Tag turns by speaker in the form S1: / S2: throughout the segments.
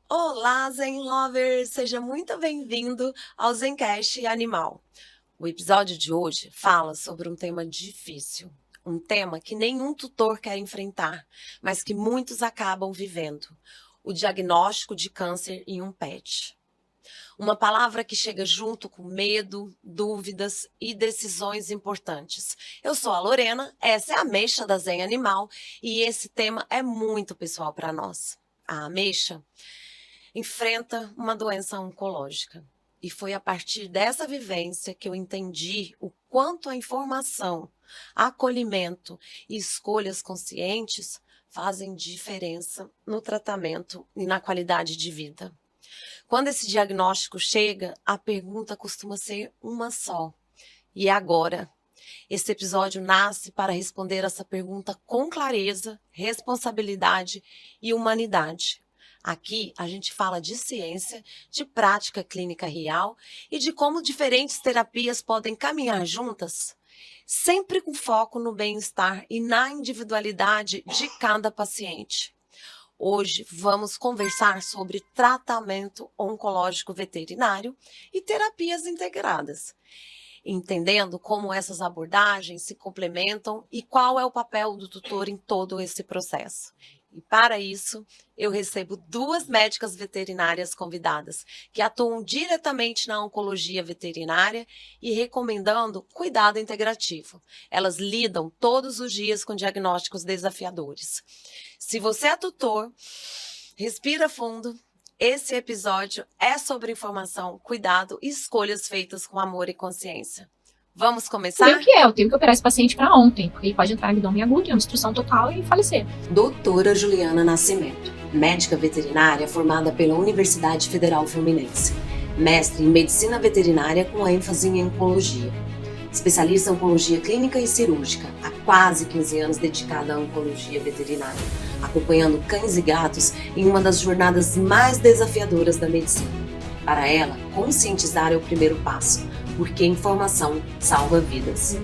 S1: Olá, Zen Lovers! Seja muito bem-vindo ao Zencast Animal. O episódio de hoje fala sobre um tema difícil, um tema que nenhum tutor quer enfrentar, mas que muitos acabam vivendo: o diagnóstico de câncer em um pet. Uma palavra que chega junto com medo, dúvidas e decisões importantes. Eu sou a Lorena, essa é a Ameixa da Zen Animal e esse tema é muito pessoal para nós. A Ameixa enfrenta uma doença oncológica. E foi a partir dessa vivência que eu entendi o quanto a informação, acolhimento e escolhas conscientes fazem diferença no tratamento e na qualidade de vida. Quando esse diagnóstico chega, a pergunta costuma ser uma só: e agora? Esse episódio nasce para responder essa pergunta com clareza, responsabilidade e humanidade. Aqui a gente fala de ciência, de prática clínica real e de como diferentes terapias podem caminhar juntas, sempre com foco no bem-estar e na individualidade de cada paciente. Hoje vamos conversar sobre tratamento oncológico veterinário e terapias integradas, entendendo como essas abordagens se complementam e qual é o papel do tutor em todo esse processo. E para isso, eu recebo duas médicas veterinárias convidadas, que atuam diretamente na oncologia veterinária e recomendando cuidado integrativo. Elas lidam todos os dias com diagnósticos desafiadores. Se você é tutor, respira fundo. Esse episódio é sobre informação, cuidado e escolhas feitas com amor e consciência. Vamos começar?
S2: Eu tenho que operar esse paciente para ontem, porque ele pode entrar em abdômen agudo, em obstrução total e falecer.
S1: Doutora Juliana Nascimento, médica veterinária formada pela Universidade Federal Fluminense, mestre em medicina veterinária com ênfase em oncologia. Especialista em oncologia clínica e cirúrgica, há quase 15 anos dedicada à oncologia veterinária, acompanhando cães e gatos em uma das jornadas mais desafiadoras da medicina. Para ela, conscientizar é o primeiro passo, porque informação salva vidas.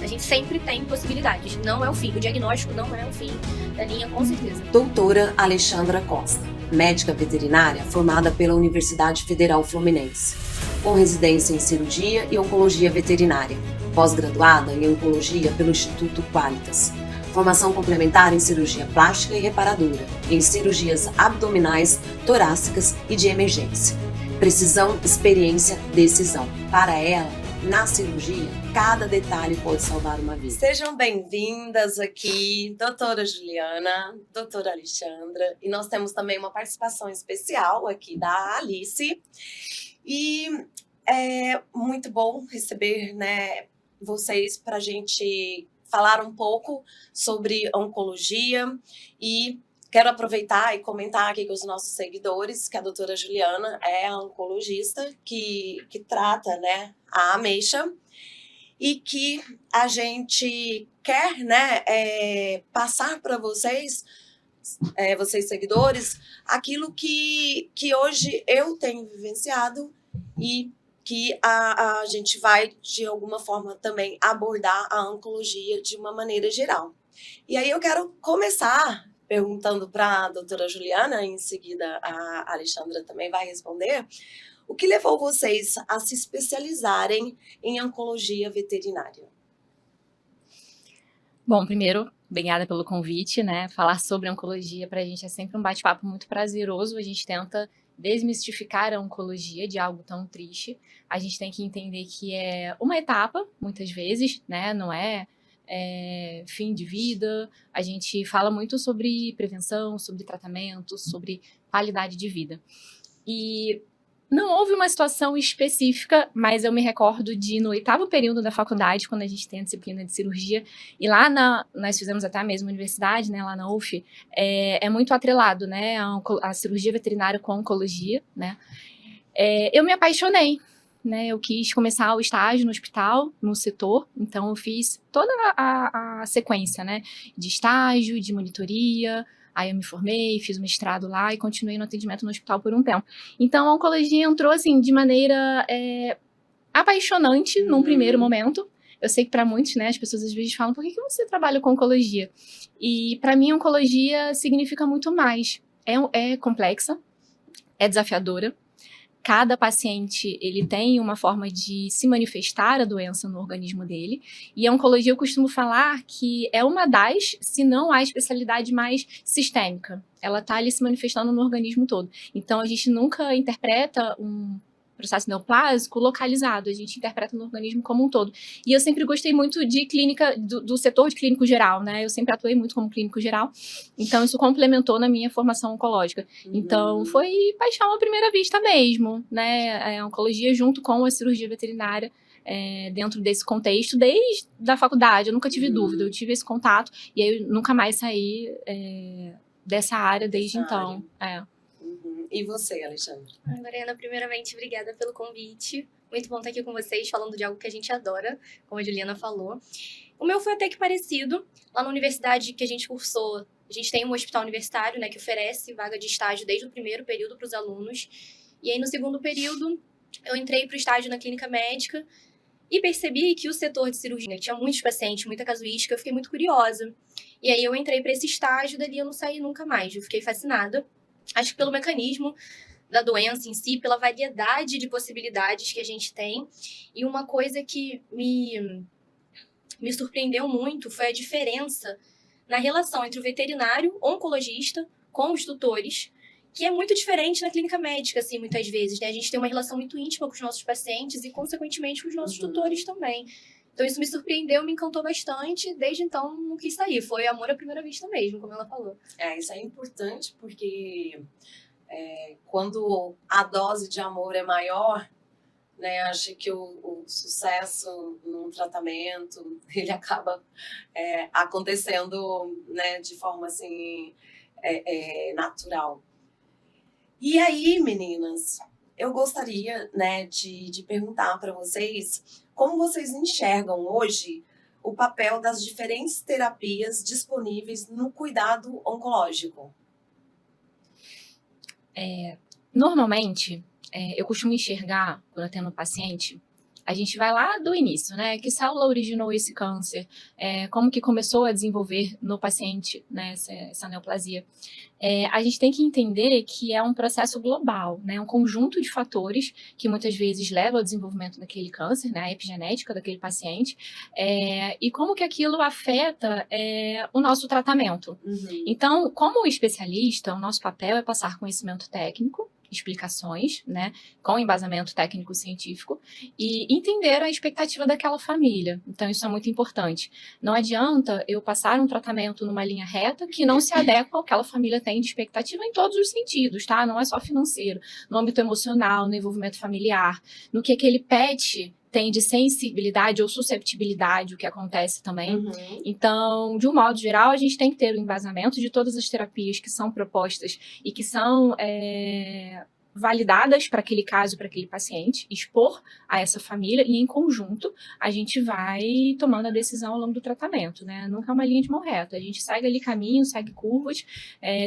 S2: A gente sempre tem possibilidades, não é o fim, o diagnóstico não é o fim da linha, com certeza.
S1: Doutora Alexandra Costa, médica veterinária formada pela Universidade Federal Fluminense, com residência em cirurgia e oncologia veterinária, pós-graduada em oncologia pelo Instituto Qualitas, formação complementar em cirurgia plástica e reparadora, em cirurgias abdominais, torácicas e de emergência. Precisão, experiência, decisão. Para ela, na cirurgia, cada detalhe pode salvar uma vida. Sejam bem-vindas aqui, doutora Juliana, doutora Alexandra. E nós temos também uma participação especial aqui da Alice. E é muito bom receber, vocês para a gente falar um pouco sobre oncologia e quero aproveitar e comentar aqui com os nossos seguidores que a doutora Juliana é a oncologista que trata, a ameixa e que a gente quer, passar para vocês, vocês seguidores, aquilo que hoje eu tenho vivenciado e que a gente vai, de alguma forma, também abordar a oncologia de uma maneira geral. E aí eu quero começar perguntando para a doutora Juliana, em seguida a Alexandra também vai responder, o que levou vocês a se especializarem em oncologia veterinária?
S2: Bom, primeiro, obrigada pelo convite, Falar sobre oncologia para a gente é sempre um bate-papo muito prazeroso, a gente tenta desmistificar a oncologia de algo tão triste, a gente tem que entender que é uma etapa, muitas vezes, não é fim de vida, a gente fala muito sobre prevenção, sobre tratamento, sobre qualidade de vida. E não houve uma situação específica, mas eu me recordo de, no 8º período da faculdade, quando a gente tem a disciplina de cirurgia, e lá nós fizemos até a mesma universidade, lá na UF, é muito atrelado, a cirurgia veterinária com a oncologia, eu me apaixonei, eu quis começar o estágio no hospital, no setor, então eu fiz toda a sequência, de estágio, de monitoria, aí eu me formei, fiz o mestrado lá e continuei no atendimento no hospital por um tempo. Então a oncologia entrou, assim, de maneira apaixonante num primeiro momento, Eu sei que para muitos, né, as pessoas às vezes falam, por que você trabalha com oncologia? E para mim, oncologia significa muito mais. É complexa, é desafiadora. Cada paciente, ele tem uma forma de se manifestar a doença no organismo dele. E a oncologia, eu costumo falar que é uma das, se não a especialidade mais sistêmica. Ela está ali se manifestando no organismo todo. Então, a gente nunca interpreta um processo neoplásico localizado, a gente interpreta no organismo como um todo. E eu sempre gostei muito de clínica, do setor de clínico geral, né? Eu sempre atuei muito como clínico geral, então isso complementou na minha formação oncológica. Então foi paixão à primeira vista mesmo, né? A oncologia junto com a cirurgia veterinária, dentro desse contexto, desde a faculdade, eu nunca tive dúvida, eu tive esse contato e aí eu nunca mais saí dessa área desde então.
S1: E você, Alexandre?
S3: Lorena, primeiramente, obrigada pelo convite. Muito bom estar aqui com vocês, falando de algo que a gente adora, como a Juliana falou. O meu foi até que parecido. Lá na universidade que a gente cursou, a gente tem um hospital universitário, né, que oferece vaga de estágio desde o primeiro período para os alunos. E aí, no segundo período, eu entrei para o estágio na clínica médica e percebi que o setor de cirurgia tinha muitos pacientes, muita casuística, eu fiquei muito curiosa. E aí eu entrei para esse estágio, dali eu não saí nunca mais, eu fiquei fascinada. Acho que pelo mecanismo da doença em si, pela variedade de possibilidades que a gente tem. E uma coisa que me surpreendeu muito foi a diferença na relação entre o veterinário oncologista com os tutores, que é muito diferente na clínica médica, assim, muitas vezes, né? A gente tem uma relação muito íntima com os nossos pacientes e, consequentemente, com os nossos tutores também. Então, isso me surpreendeu, me encantou bastante. Desde então, não quis sair. Foi amor à primeira vista mesmo, como ela falou.
S1: Isso é importante porque quando a dose de amor é maior, né, acho que o sucesso no tratamento, ele acaba acontecendo, né, de forma assim, natural. E aí, meninas, eu gostaria, né, de perguntar para vocês como vocês enxergam hoje o papel das diferentes terapias disponíveis no cuidado oncológico.
S2: Normalmente, eu costumo enxergar, quando eu atendo um paciente, a gente vai lá do início, né? Que célula originou esse câncer? Como que começou a desenvolver no paciente, né, essa neoplasia? A gente tem que entender que é um processo global, né? Um conjunto de fatores que muitas vezes leva ao desenvolvimento daquele câncer, né? A epigenética daquele paciente, e como que aquilo afeta o nosso tratamento. Então, como especialista, o nosso papel é passar conhecimento técnico, explicações, né, com embasamento técnico-científico e entender a expectativa daquela família. Então, isso é muito importante. Não adianta eu passar um tratamento numa linha reta que não se adequa ao que aquela família tem de expectativa em todos os sentidos, tá? Não é só financeiro, no âmbito emocional, no envolvimento familiar, no que aquele pet tem de sensibilidade ou susceptibilidade, o que acontece também. Então, de um modo geral, a gente tem que ter o embasamento de todas as terapias que são propostas e que são validadas para aquele caso, para aquele paciente, expor a essa família e, em conjunto, a gente vai tomando a decisão ao longo do tratamento, né? Nunca é uma linha de mão reta. A gente segue ali caminho, segue curvas,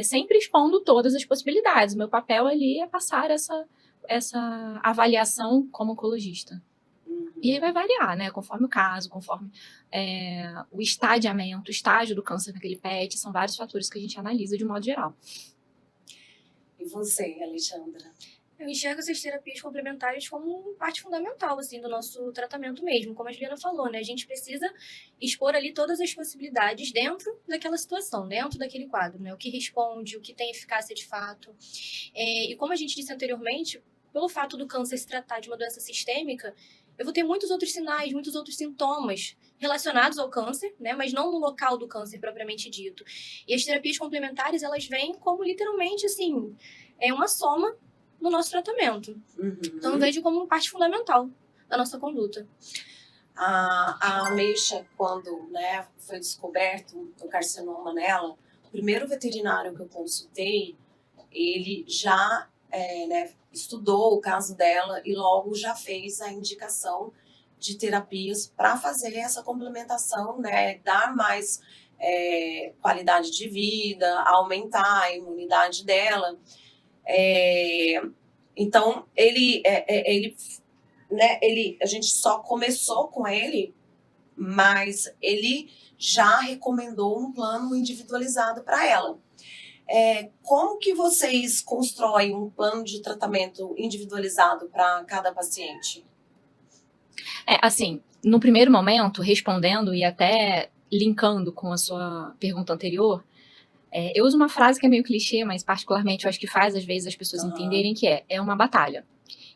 S2: sempre expondo todas as possibilidades. O meu papel ali é passar essa avaliação como oncologista. E aí vai variar, né? Conforme o caso, conforme o estadiamento, o estágio do câncer naquele pet, são vários fatores que a gente analisa de modo geral.
S1: E você, Alexandra?
S3: Eu enxergo essas terapias complementares como parte fundamental, assim, do nosso tratamento mesmo. Como a Juliana falou, né? A gente precisa expor ali todas as possibilidades dentro daquela situação, dentro daquele quadro, né? O que responde, o que tem eficácia de fato. E como a gente disse anteriormente, pelo fato do câncer se tratar de uma doença sistêmica, eu vou ter muitos outros sinais, muitos outros sintomas relacionados ao câncer, né? Mas não no local do câncer propriamente dito. E as terapias complementares, elas vêm como literalmente, assim, uma soma no nosso tratamento. Então, eu vejo como parte fundamental da nossa conduta.
S1: A ameixa, quando, né, foi descoberto o carcinoma nela, o primeiro veterinário que eu consultei, ele já estudou o caso dela e logo já fez a indicação de terapias para fazer essa complementação, né, dar mais qualidade de vida, aumentar a imunidade dela. Então, a gente só começou com ele mas ele já recomendou um plano individualizado para ela. Como que vocês constroem um plano de tratamento individualizado para cada paciente?
S2: Assim, no primeiro momento, respondendo e até linkando com a sua pergunta anterior, eu uso uma frase que é meio clichê, mas particularmente eu acho que faz às vezes as pessoas entenderem que é uma batalha.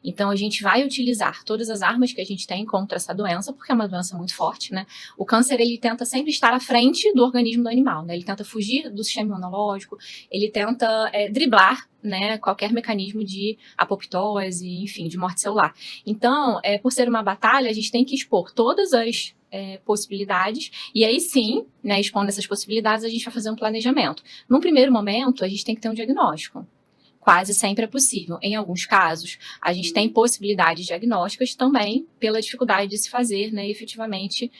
S2: Então, a gente vai utilizar todas as armas que a gente tem contra essa doença, porque é uma doença muito forte, né? O câncer, ele tenta sempre estar à frente do organismo do animal, né? Ele tenta fugir do sistema imunológico, ele tenta driblar, né, qualquer mecanismo de apoptose, enfim, de morte celular. Então, por ser uma batalha, a gente tem que expor todas as possibilidades, e aí sim, né, expondo essas possibilidades, a gente vai fazer um planejamento. Num primeiro momento, a gente tem que ter um diagnóstico. Quase sempre é possível. Em alguns casos, a gente tem possibilidades diagnósticas também pela dificuldade de se fazer, né, efetivamente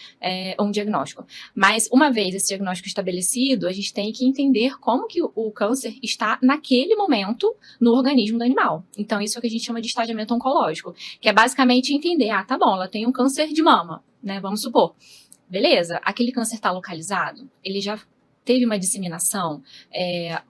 S2: um diagnóstico. Mas, uma vez esse diagnóstico estabelecido, a gente tem que entender como que o câncer está naquele momento no organismo do animal. Então, isso é o que a gente chama de estadiamento oncológico, que é basicamente entender, tá bom, ela tem um câncer de mama, né, vamos supor. Beleza, aquele câncer está localizado, ele já teve uma disseminação,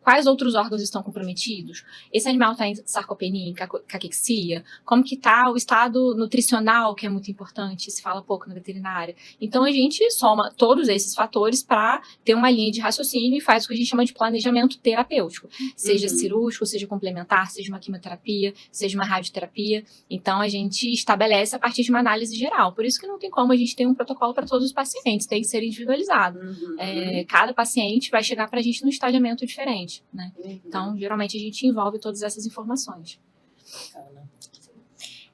S2: quais outros órgãos estão comprometidos, esse animal está em sarcopenia, em caquexia, como que está o estado nutricional, que é muito importante, se fala pouco na veterinária. Então, a gente soma todos esses fatores para ter uma linha de raciocínio e faz o que a gente chama de planejamento terapêutico, seja cirúrgico, seja complementar, seja uma quimioterapia, seja uma radioterapia. Então, a gente estabelece a partir de uma análise geral. Por isso que não tem como a gente ter um protocolo para todos os pacientes, tem que ser individualizado. Cada paciente vai chegar para a gente num estadiamento diferente, né? Então, geralmente, a gente envolve todas essas informações.
S1: Bacana.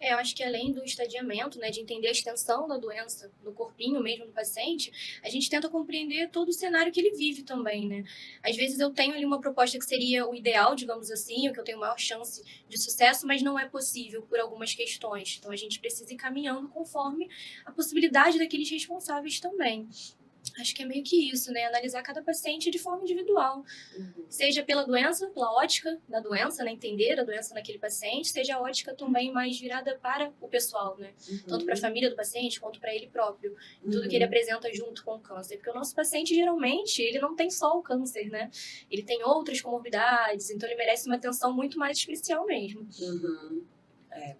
S3: Eu acho que além do estadiamento, né, de entender a extensão da doença no corpinho mesmo do paciente, a gente tenta compreender todo o cenário que ele vive também, né? Às vezes eu tenho ali uma proposta que seria o ideal, digamos assim, o que eu tenho maior chance de sucesso, mas não é possível por algumas questões. Então, a gente precisa ir caminhando conforme a possibilidade daqueles responsáveis também. Acho que é meio que isso, né? Analisar cada paciente de forma individual. Seja pela doença, pela ótica da doença, né? Entender a doença naquele paciente, seja a ótica também mais virada para o pessoal, né? Tanto para a família do paciente, quanto para ele próprio. Tudo que ele apresenta junto com o câncer. Porque o nosso paciente, geralmente, ele não tem só o câncer, né? Ele tem outras comorbidades, então ele merece uma atenção muito mais especial mesmo.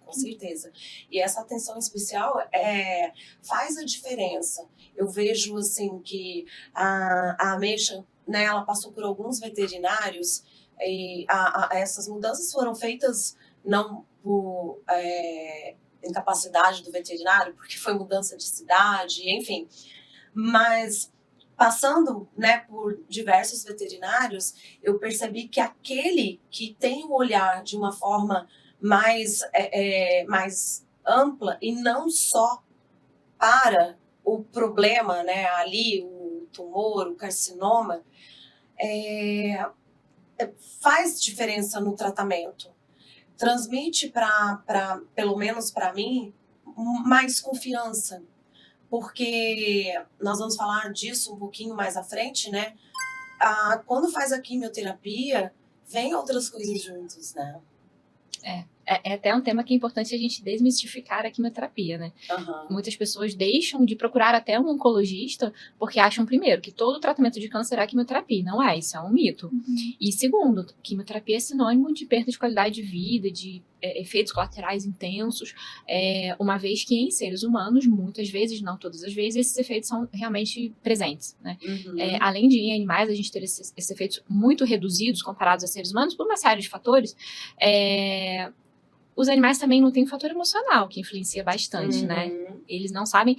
S1: Com certeza. E essa atenção especial faz a diferença. Eu vejo, assim, que a Ameixa, né, ela passou por alguns veterinários e essas mudanças foram feitas não por incapacidade do veterinário, porque foi mudança de cidade, enfim. Mas passando, né, por diversos veterinários, eu percebi que aquele que tem o olhar de uma forma mais ampla e não só para o problema, né, ali, o tumor, o carcinoma, faz diferença no tratamento. Transmite pelo menos para mim, mais confiança. Porque nós vamos falar disso um pouquinho mais à frente, né? Quando faz a quimioterapia, vem outras coisas juntos, né?
S2: É até um tema que é importante a gente desmistificar a quimioterapia, né? Muitas pessoas deixam de procurar até um oncologista porque acham, primeiro, que todo tratamento de câncer é quimioterapia. Não é, isso é um mito. E segundo, quimioterapia é sinônimo de perda de qualidade de vida, de efeitos colaterais intensos, uma vez que em seres humanos, muitas vezes, não todas as vezes, esses efeitos são realmente presentes, né? Além de em animais a gente ter esses efeitos muito reduzidos comparados a seres humanos por uma série de fatores, os animais também não têm um fator emocional que influencia bastante, né? Eles não sabem,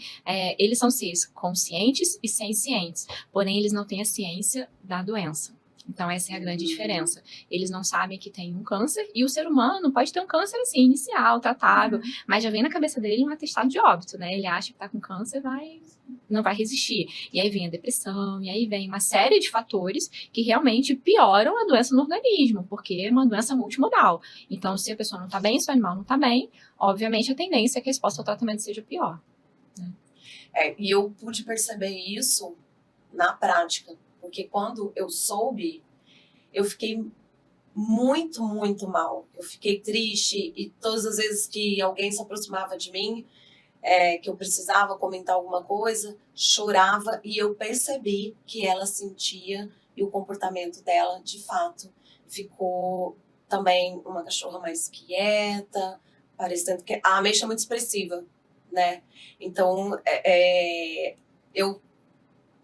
S2: eles são seres conscientes e sencientes, porém eles não têm a ciência da doença. Então essa é a grande diferença. Eles não sabem que tem um câncer e o ser humano pode ter um câncer assim, inicial, tratável, mas já vem na cabeça dele um atestado de óbito, né? Ele acha que tá com câncer, não vai resistir. E aí vem a depressão, e aí vem uma série de fatores que realmente pioram a doença no organismo, porque é uma doença multimodal. Então, se a pessoa não tá bem, se o animal não tá bem, obviamente a tendência é que a resposta ao tratamento seja pior. Né?
S1: E eu pude perceber isso na prática, porque quando eu soube, eu fiquei muito, muito mal. Eu fiquei triste e todas as vezes que alguém se aproximava de mim, que eu precisava comentar alguma coisa, chorava e eu percebi que ela sentia e o comportamento dela, de fato, ficou também uma cachorra mais quieta, parecendo que a Ameixa é muito expressiva, né? Então, eu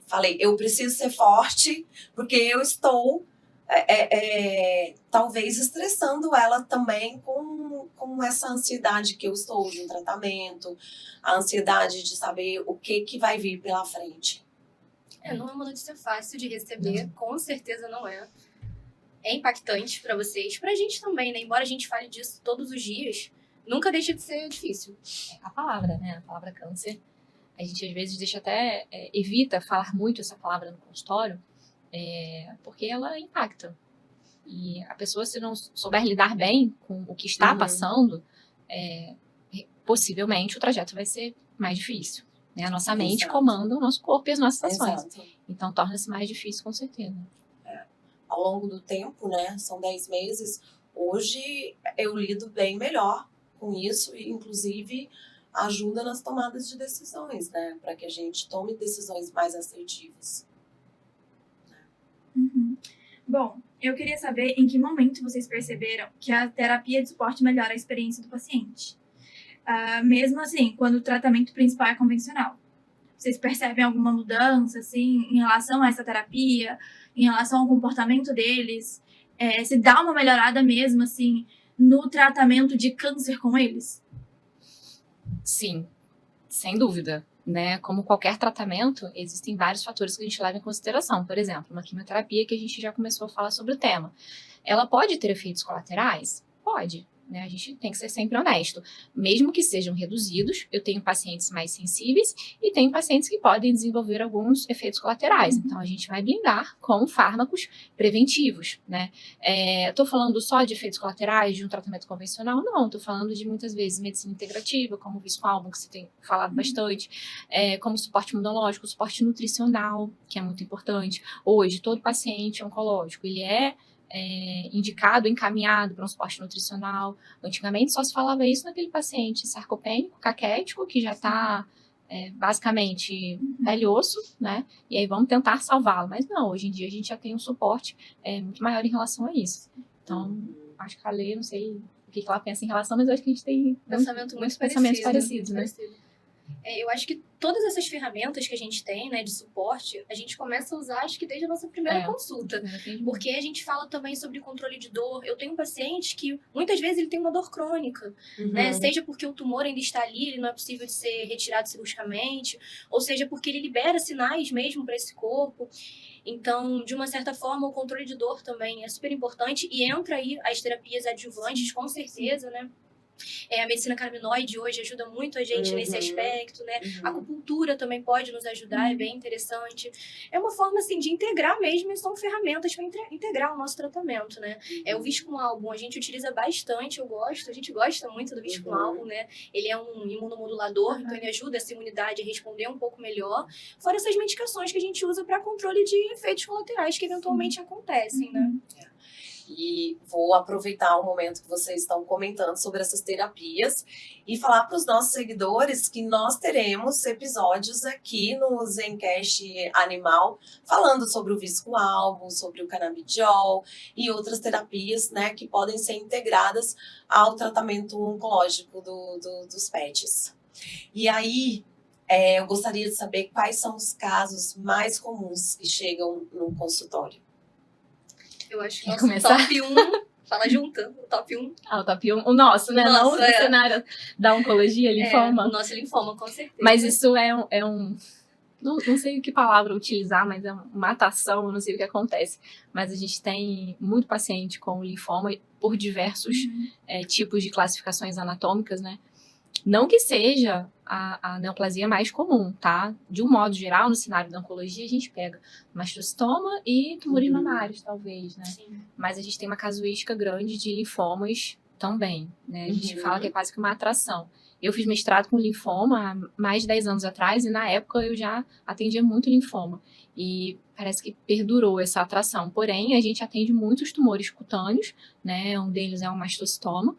S1: falei, eu preciso ser forte, porque eu estou, talvez, estressando ela também com essa ansiedade que eu estou de um tratamento, a ansiedade de saber o que vai vir pela frente.
S3: Não é uma notícia fácil de receber, com certeza não é. É impactante para vocês, pra gente também, né? Embora a gente fale disso todos os dias, nunca deixa de ser difícil.
S2: A palavra, né? A palavra câncer. A gente às vezes deixa até, evita falar muito essa palavra no consultório, porque ela impacta. E a pessoa, se não souber lidar bem com o que está passando, possivelmente o trajeto vai ser mais difícil. Né? A nossa mente comanda o nosso corpo e as nossas ações. Então torna-se mais difícil, com certeza.
S1: Ao longo do tempo, né? São 10 meses. Hoje eu lido bem melhor com isso e, inclusive, ajuda nas tomadas de decisões, né? Para que a gente tome decisões mais assertivas.
S4: Uhum. Bom, eu queria saber em que momento vocês perceberam que a terapia de suporte melhora a experiência do paciente. Mesmo assim, quando o tratamento principal é convencional. Vocês percebem alguma mudança, assim, em relação a essa terapia, em relação ao comportamento deles? Se dá uma melhorada mesmo, assim, no tratamento de câncer com eles?
S2: Sim, sem dúvida. Né? Como qualquer tratamento, existem vários fatores que a gente leva em consideração. Por exemplo, uma quimioterapia, que a gente já começou a falar sobre o tema. Ela pode ter efeitos colaterais? Pode. Né? A gente tem que ser sempre honesto. Mesmo que sejam reduzidos, eu tenho pacientes mais sensíveis e tenho pacientes que podem desenvolver alguns efeitos colaterais. Então, a gente vai blindar com fármacos preventivos. Né? Estou falando só de efeitos colaterais de um tratamento convencional? Não, estou falando de, muitas vezes, medicina integrativa, como o viscoalbum, que você tem falado bastante, como suporte imunológico, suporte nutricional, que é muito importante. Hoje, todo paciente oncológico, ele indicado, encaminhado para um suporte nutricional. Antigamente só se falava isso naquele paciente sarcopênico, caquético, que já está basicamente pele e osso, né? E aí vamos tentar salvá-lo. Mas não, hoje em dia a gente já tem um suporte muito maior em relação a isso. Então, acho que a Lê, não sei o que ela pensa em relação, mas eu acho que a gente tem muitos pensamentos parecidos, né?
S3: Eu acho que todas essas ferramentas que a gente tem, né, de suporte, a gente começa a usar, acho que desde a nossa primeira consulta. Porque a gente fala também sobre controle de dor. Eu tenho um paciente que, muitas vezes, ele tem uma dor crônica, né? Seja porque o tumor ainda está ali, ele não é possível de ser retirado cirurgicamente, ou seja porque ele libera sinais mesmo para esse corpo. Então, de uma certa forma, o controle de dor também é super importante e entra aí as terapias adjuvantes, com certeza, né? A medicina canabinoide hoje ajuda muito a gente nesse aspecto, né? A acupuntura também pode nos ajudar, é bem interessante. É uma forma, assim, de integrar mesmo, e são ferramentas para integrar o nosso tratamento, né? O viscoalbum, a gente utiliza bastante, a gente gosta muito do viscoalbum, né? Ele é um imunomodulador, então ele ajuda essa imunidade a responder um pouco melhor. Fora essas medicações que a gente usa para controle de efeitos colaterais que eventualmente acontecem, né?
S1: E vou aproveitar o momento que vocês estão comentando sobre essas terapias e falar para os nossos seguidores que nós teremos episódios aqui no Zencast Animal falando sobre o viscoalbum, sobre o canabidiol e outras terapias, né, que podem ser integradas ao tratamento oncológico dos pets. E aí, eu gostaria de saber quais são os casos mais comuns que chegam no consultório.
S3: Eu acho que o top 1, fala juntando, o top 1.
S2: O top 1, o nosso, né? Não do cenário da oncologia, linfoma.
S3: O nosso linfoma, com certeza.
S2: Mas isso não sei que palavra utilizar, mas é uma matação, não sei o que acontece. Mas a gente tem muito paciente com linfoma por diversos tipos de classificações anatômicas, né? Não que seja a neoplasia mais comum, tá? De um modo geral, no cenário da oncologia, a gente pega mastocitoma e tumores mamários, talvez, né? Sim. Mas a gente tem uma casuística grande de linfomas também, né? A gente fala que é quase que uma atração. Eu fiz mestrado com linfoma há mais de 10 anos atrás e na época eu já atendia muito linfoma. E parece que perdurou essa atração. Porém, a gente atende muitos tumores cutâneos, né? Um deles é o mastocitoma.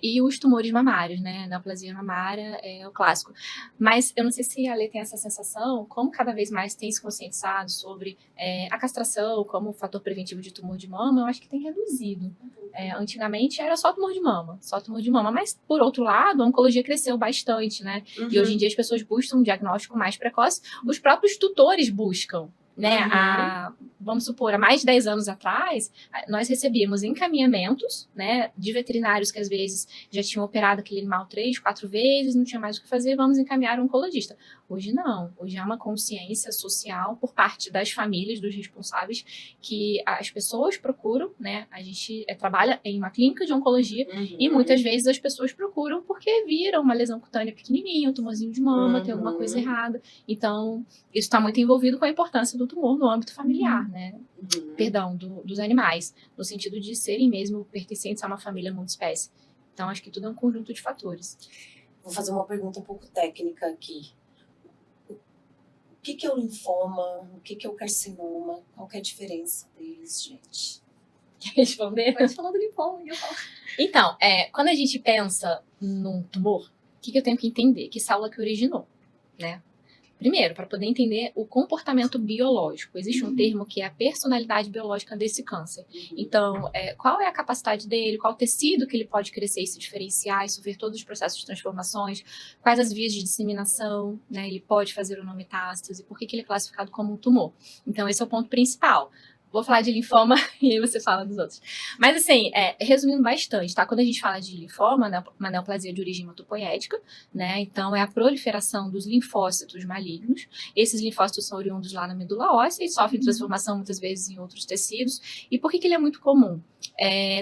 S2: E os tumores mamários, né? Neoplasia mamária é o clássico. Mas eu não sei se a Lê tem essa sensação, como cada vez mais tem se conscientizado sobre a castração como fator preventivo de tumor de mama, eu acho que tem reduzido. Antigamente era só tumor de mama, mas por outro lado, a oncologia cresceu bastante, né? E hoje em dia as pessoas buscam um diagnóstico mais precoce, os próprios tutores buscam. Né, vamos supor, há mais de 10 anos atrás, nós recebíamos encaminhamentos, né, de veterinários que às vezes já tinham operado aquele animal 3, 4 vezes, não tinha mais o que fazer, vamos encaminhar um oncologista. Hoje não, hoje há uma consciência social por parte das famílias, dos responsáveis, que as pessoas procuram, né, a gente trabalha em uma clínica de oncologia e muitas vezes as pessoas procuram porque viram uma lesão cutânea pequenininha, um tumorzinho de mama, tem alguma coisa errada. Então, isso está muito envolvido com a importância do tumor no âmbito familiar, né? Perdão, dos animais, no sentido de serem mesmo pertencentes a uma família multiespécie. Então, acho que tudo é um conjunto de fatores.
S1: Vou fazer uma pergunta um pouco técnica aqui. O que é o linfoma? O que é o carcinoma? Qual que é a diferença deles, gente?
S2: Quer responder?
S3: Pode falar do linfoma, eu falo.
S2: Então, quando a gente pensa num tumor, o que eu tenho que entender? Que célula que originou, né? Primeiro, para poder entender o comportamento biológico. Existe um termo que é a personalidade biológica desse câncer. Então, qual é a capacidade dele, qual o tecido que ele pode crescer e se diferenciar e sofrer todos os processos de transformações, quais as vias de disseminação, né, ele pode fazer ou não metástase, por que ele é classificado como um tumor. Então, esse é o ponto principal. Vou falar de linfoma e aí você fala dos outros. Mas assim, resumindo bastante, tá? Quando a gente fala de linfoma, né, uma neoplasia de origem hematopoética, né? Então é a proliferação dos linfócitos malignos. Esses linfócitos são oriundos lá na medula óssea e sofrem transformação muitas vezes em outros tecidos. E por que ele é muito comum?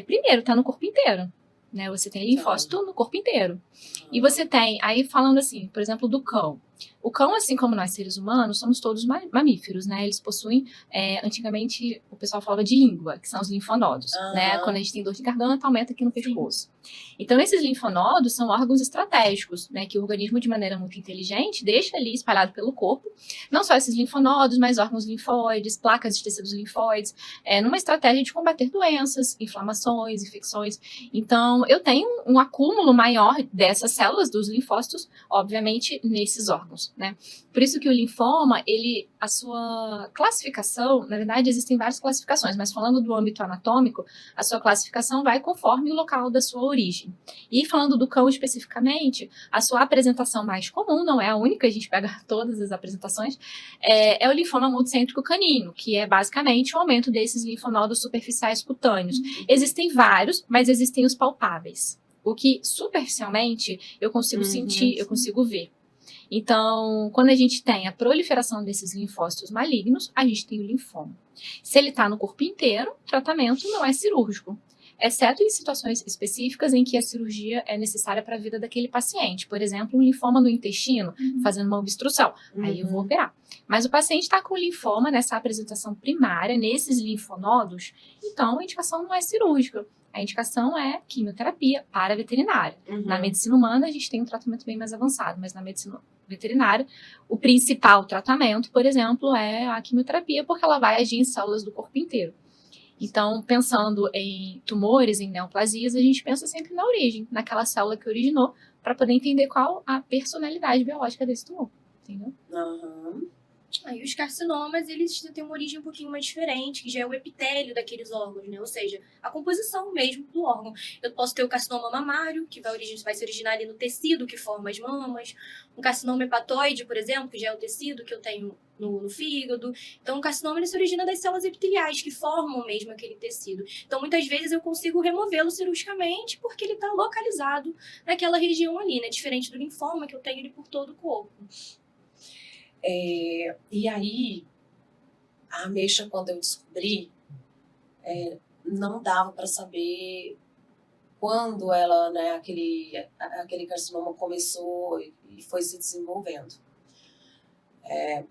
S2: Primeiro, tá no corpo inteiro. Né? Você tem linfócito no corpo inteiro. E você tem, aí falando assim, por exemplo, do cão. O cão, assim como nós seres humanos, somos todos mamíferos, né? Eles possuem, antigamente o pessoal falava de língua, que são os linfonodos, né? Quando a gente tem dor de garganta, aumenta aqui no pescoço. Então, esses linfonodos são órgãos estratégicos, né? Que o organismo, de maneira muito inteligente, deixa ali espalhado pelo corpo. Não só esses linfonodos, mas órgãos linfóides, placas de tecidos linfóides, numa estratégia de combater doenças, inflamações, infecções. Então, eu tenho um acúmulo maior dessas células dos linfócitos, obviamente, nesses órgãos, né? Por isso que o linfoma, a sua classificação, na verdade, existem várias classificações, mas falando do âmbito anatômico, a sua classificação vai conforme o local da sua origem. E falando do cão especificamente, a sua apresentação mais comum, não é a única, a gente pega todas as apresentações, é o linfoma multicêntrico canino, que é basicamente o aumento desses linfonodos superficiais cutâneos. Existem vários, mas existem os palpáveis. O que, superficialmente, eu consigo sentir, eu consigo ver. Então, quando a gente tem a proliferação desses linfócitos malignos, a gente tem o linfoma. Se ele está no corpo inteiro, o tratamento não é cirúrgico, exceto em situações específicas em que a cirurgia é necessária para a vida daquele paciente. Por exemplo, um linfoma no intestino, fazendo uma obstrução. Aí eu vou operar. Mas o paciente está com linfoma nessa apresentação primária, nesses linfonodos, então a indicação não é cirúrgica. A indicação é quimioterapia para veterinária. Na medicina humana, a gente tem um tratamento bem mais avançado, mas na medicina veterinária, o principal tratamento, por exemplo, é a quimioterapia, porque ela vai agir em células do corpo inteiro. Então, pensando em tumores, em neoplasias, a gente pensa sempre na origem, naquela célula que originou, para poder entender qual a personalidade biológica desse tumor, entendeu?
S3: Aí os carcinomas, eles têm uma origem um pouquinho mais diferente, que já é o epitélio daqueles órgãos, né? Ou seja, a composição mesmo do órgão. Eu posso ter o carcinoma mamário, que vai se originar ali no tecido que forma as mamas. Um carcinoma hepatoide, por exemplo, que já é o tecido que eu tenho no fígado. Então, o carcinoma ele se origina das células epiteliais, que formam mesmo aquele tecido. Então, muitas vezes eu consigo removê-lo cirurgicamente, porque ele está localizado naquela região ali, né? Diferente do linfoma, que eu tenho ele por todo o corpo.
S1: E aí, a ameixa, quando eu descobri, não dava para saber quando ela, né, aquele carcinoma começou e foi se desenvolvendo.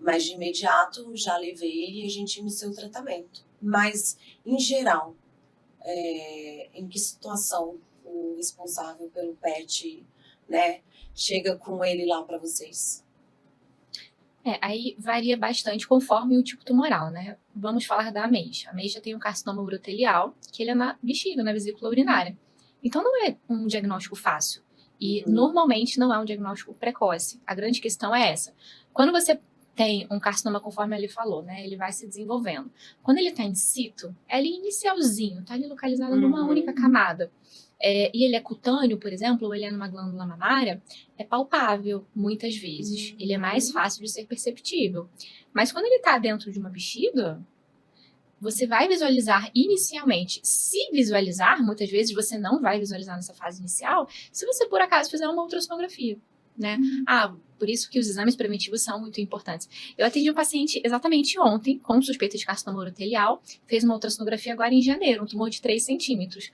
S1: Mas de imediato já levei e a gente iniciou o tratamento. Mas, em geral, em que situação o responsável pelo PET né, chega com ele lá para vocês?
S2: Aí varia bastante conforme o tipo tumoral, né? Vamos falar da ameixa. A ameixa tem um carcinoma urotelial, que ele é na bexiga, na vesícula urinária. Então não é um diagnóstico fácil. E normalmente não é um diagnóstico precoce. A grande questão é essa. Quando você tem um carcinoma, conforme ele falou, né? Ele vai se desenvolvendo. Quando ele está in situ, é ali inicialzinho, está ali localizado numa única camada. E ele é cutâneo, por exemplo, ou ele é numa glândula mamária, é palpável, muitas vezes. Ele é mais fácil de ser perceptível. Mas quando ele está dentro de uma bexiga, você vai visualizar inicialmente. Se visualizar, muitas vezes você não vai visualizar nessa fase inicial, se você por acaso fizer uma ultrassonografia, né? Por isso que os exames preventivos são muito importantes. Eu atendi um paciente exatamente ontem, com suspeita de carcinoma urotelial, fez uma ultrassonografia agora em janeiro, um tumor de 3 centímetros.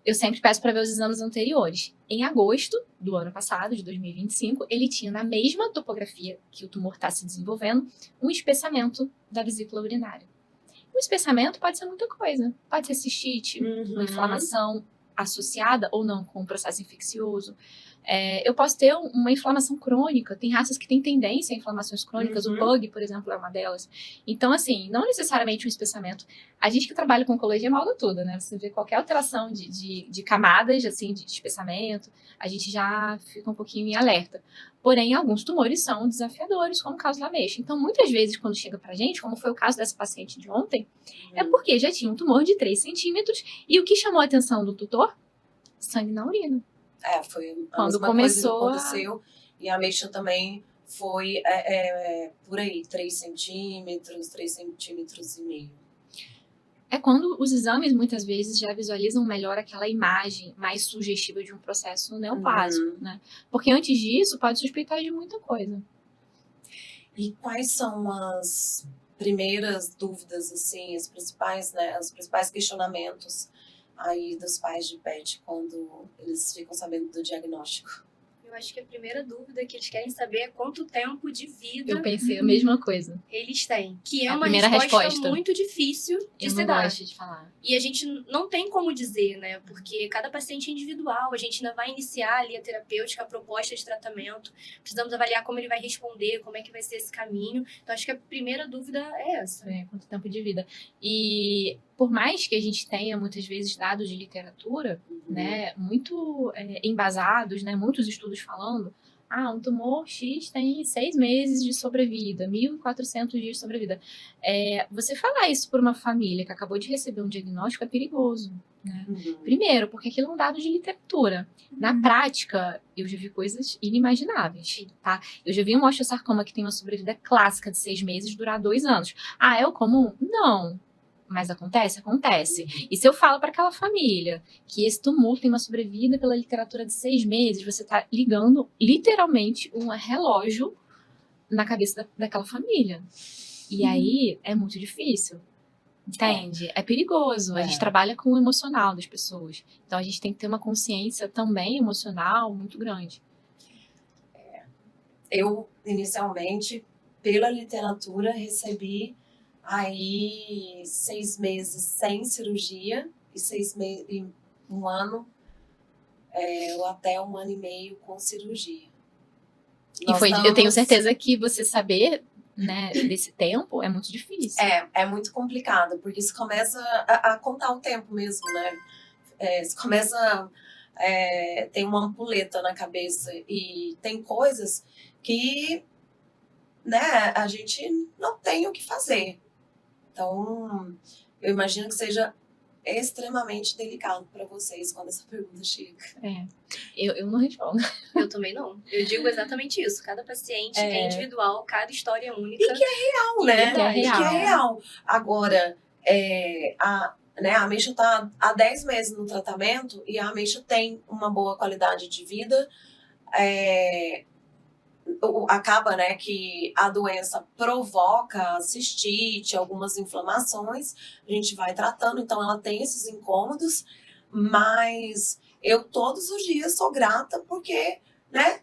S2: Eu sempre peço para ver os exames anteriores. Em agosto do ano passado, de 2025, ele tinha na mesma topografia que o tumor está se desenvolvendo, um espessamento da vesícula urinária. O espessamento pode ser muita coisa. Pode ser cistite, uma inflamação associada ou não com um processo infeccioso. Eu posso ter uma inflamação crônica. Tem raças que têm tendência a inflamações crônicas. O pug, por exemplo, é uma delas. Então, assim, não necessariamente um espessamento. A gente que trabalha com oncologia malda tudo, né? Você vê qualquer alteração de camadas, assim, de espessamento, a gente já fica um pouquinho em alerta. Porém, alguns tumores são desafiadores, como o caso da ameixa. Então, muitas vezes, quando chega pra gente, como foi o caso dessa paciente de ontem, é porque já tinha um tumor de 3 centímetros e o que chamou a atenção do tutor? Sangue na urina.
S1: Foi a
S2: Quando
S1: mesma
S2: começou
S1: coisa que aconteceu. E a ameixa também foi por aí, 3 centímetros, 3 centímetros e meio.
S2: É quando os exames, muitas vezes, já visualizam melhor aquela imagem mais sugestiva de um processo neoplásico, né? Porque antes disso, pode suspeitar de muita coisa.
S1: E quais são as primeiras dúvidas, assim, os principais questionamentos aí dos pais de PET quando eles ficam sabendo do diagnóstico?
S3: Eu acho que a primeira dúvida que eles querem saber é quanto tempo de vida
S2: Eu pensei a mesma coisa.
S3: eles têm. Que é
S2: A
S3: uma
S2: primeira resposta
S3: muito difícil de
S2: Eu
S3: se
S2: não
S3: dar.
S2: gosto de falar.
S3: E a gente não tem como dizer, né? Porque cada paciente é individual. A gente ainda vai iniciar ali a terapêutica, a proposta de tratamento. Precisamos avaliar como ele vai responder, como é que vai ser esse caminho. Então, acho que a primeira dúvida é essa.
S2: Quanto tempo de vida. E por mais que a gente tenha, muitas vezes, dados de literatura, né, muito embasados, né, muitos estudos falando, um tumor X tem 6 meses de sobrevida, 1.400 dias de sobrevida. Você falar isso por uma família que acabou de receber um diagnóstico é perigoso, né? Primeiro, porque aquilo é um dado de literatura. Na prática, eu já vi coisas inimagináveis, tá? Eu já vi um osteosarcoma que tem uma sobrevida clássica de 6 meses durar 2 anos. É o comum? Não. Mas acontece? Acontece. E se eu falo para aquela família que esse tumor tem uma sobrevida pela literatura de 6 meses, você está ligando literalmente um relógio na cabeça daquela família. E aí é muito difícil. Entende? É perigoso. A gente trabalha com o emocional das pessoas. Então a gente tem que ter uma consciência também emocional muito grande.
S1: Eu, inicialmente, pela literatura, recebi aí 6 meses sem cirurgia e 1 ano ou até 1 ano e meio com cirurgia.
S2: Eu tenho certeza que você saber, né, desse tempo é muito difícil.
S1: É muito complicado, porque você começa a contar o tempo mesmo, né? Você começa tem uma ampulheta na cabeça e tem coisas que, né, a gente não tem o que fazer. Então, eu imagino que seja extremamente delicado para vocês quando essa pergunta chega.
S2: Eu não respondo.
S3: Eu também não. Eu digo exatamente isso. Cada paciente é individual, cada história é única.
S1: E que é real, né?
S2: E que é
S1: real. Agora, a ameixa está há 10 meses no tratamento e a ameixa tem uma boa qualidade de vida. Acaba, né, que a doença provoca cistite, algumas inflamações, a gente vai tratando, então ela tem esses incômodos, mas eu todos os dias sou grata porque, né,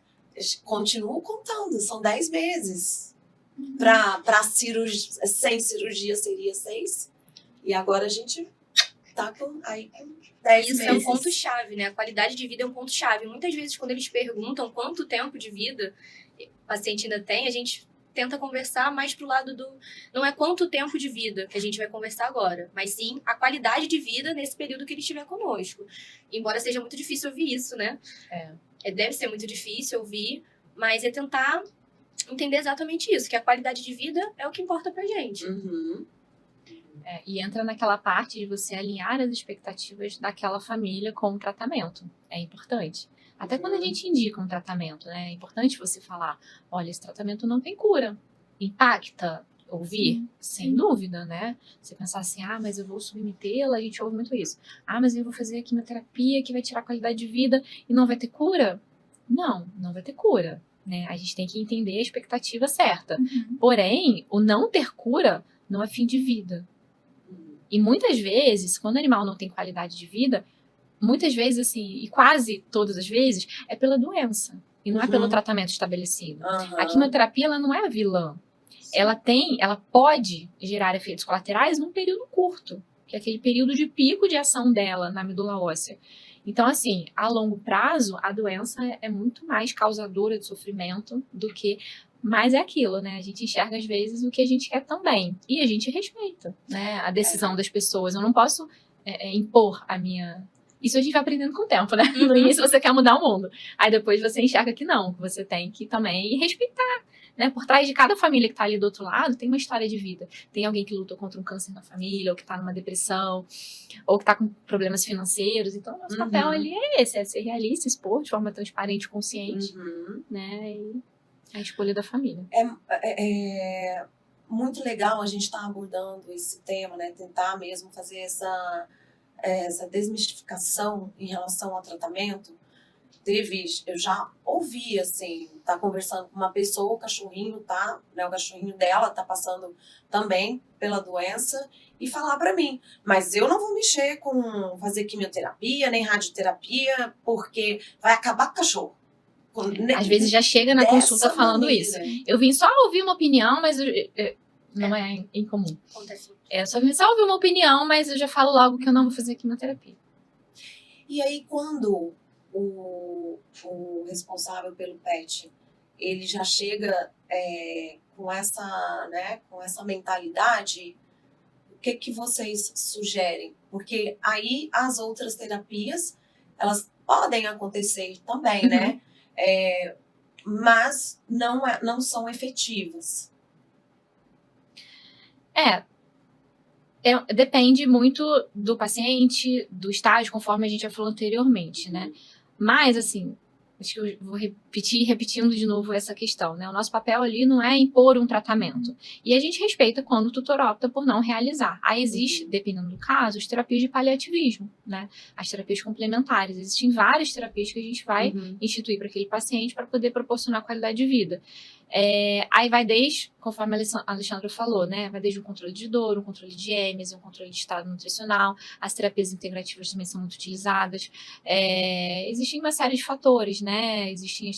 S1: continuo contando, são 10 meses. Para cirurgia, sem cirurgia seria 6, e agora a gente tá com 10
S3: Isso
S1: meses.
S3: é um ponto-chave, né? A qualidade de vida é um ponto-chave. Muitas vezes, quando eles perguntam quanto tempo de vida o paciente ainda tem, a gente tenta conversar mais pro lado do... Não é quanto tempo de vida que a gente vai conversar agora, mas sim a qualidade de vida nesse período que ele estiver conosco. Embora seja muito difícil ouvir isso, né? Deve ser muito difícil ouvir, mas é tentar entender exatamente isso, que a qualidade de vida é o que importa pra gente.
S1: Uhum.
S2: E entra naquela parte de você alinhar as expectativas daquela família com o tratamento. É importante. Até quando a gente indica um tratamento, né? É importante você falar, olha, esse tratamento não tem cura. Impacta ouvir? Sem dúvida, né? Você pensar assim, mas eu vou submetê-la, a gente ouve muito isso. Mas eu vou fazer a quimioterapia que vai tirar a qualidade de vida e não vai ter cura? Não vai ter cura, né? A gente tem que entender a expectativa certa. Porém, o não ter cura não é fim de vida. E muitas vezes, quando o animal não tem qualidade de vida, muitas vezes, assim, e quase todas as vezes, é pela doença. E não é pelo tratamento estabelecido. A quimioterapia, ela não é a vilã. Ela pode gerar efeitos colaterais num período curto, que é aquele período de pico de ação dela na medula óssea. Então, assim, a longo prazo, a doença é muito mais causadora de sofrimento do que... Mas é aquilo, né? A gente enxerga, às vezes, o que a gente quer também. E a gente respeita, né, a decisão das pessoas. Eu não posso impor a minha... Isso a gente vai aprendendo com o tempo, né? No início você quer mudar o mundo. Aí depois você enxerga que não. Que você tem que também respeitar, né? Por trás de cada família que tá ali do outro lado, tem uma história de vida. Tem alguém que lutou contra um câncer na família, ou que tá numa depressão, ou que tá com problemas financeiros. Então, o nosso papel ali é esse, é ser realista, expor de forma transparente e consciente, né? E a escolha da família.
S1: É muito legal a gente estar abordando esse tema, né? Tentar mesmo fazer essa desmistificação em relação ao tratamento. Eu já ouvi, assim, tá conversando com uma pessoa, o cachorrinho tá, né? O cachorrinho dela tá passando também pela doença e falar pra mim, mas eu não vou mexer com fazer quimioterapia, nem radioterapia, porque vai acabar com o cachorro.
S2: Às vezes já chega na consulta falando isso. Eu vim só ouvir uma opinião, mas não é incomum.
S3: Acontece muito.
S2: Eu só vim só ouvir uma opinião, mas eu já falo logo que eu não vou fazer quimioterapia.
S1: E aí, quando o responsável pelo PET, ele já chega com essa mentalidade, o que vocês sugerem? Porque aí as outras terapias, elas podem acontecer também, né? Mas não são efetivas.
S2: Depende muito do paciente, do estágio, conforme a gente já falou anteriormente, né? Mas, assim, acho que eu vou repetindo de novo essa questão, né? O nosso papel ali não é impor um tratamento. E a gente respeita quando o tutor opta por não realizar. Aí existe, dependendo do caso, as terapias de paliativismo, né? As terapias complementares. Existem várias terapias que a gente vai instituir para aquele paciente para poder proporcionar qualidade de vida. Aí vai desde, conforme a Alexandra falou, né? Vai desde um controle de dor, um controle de êmese, um controle de estado nutricional. As terapias integrativas também são muito utilizadas. Existem uma série de fatores, né? Existem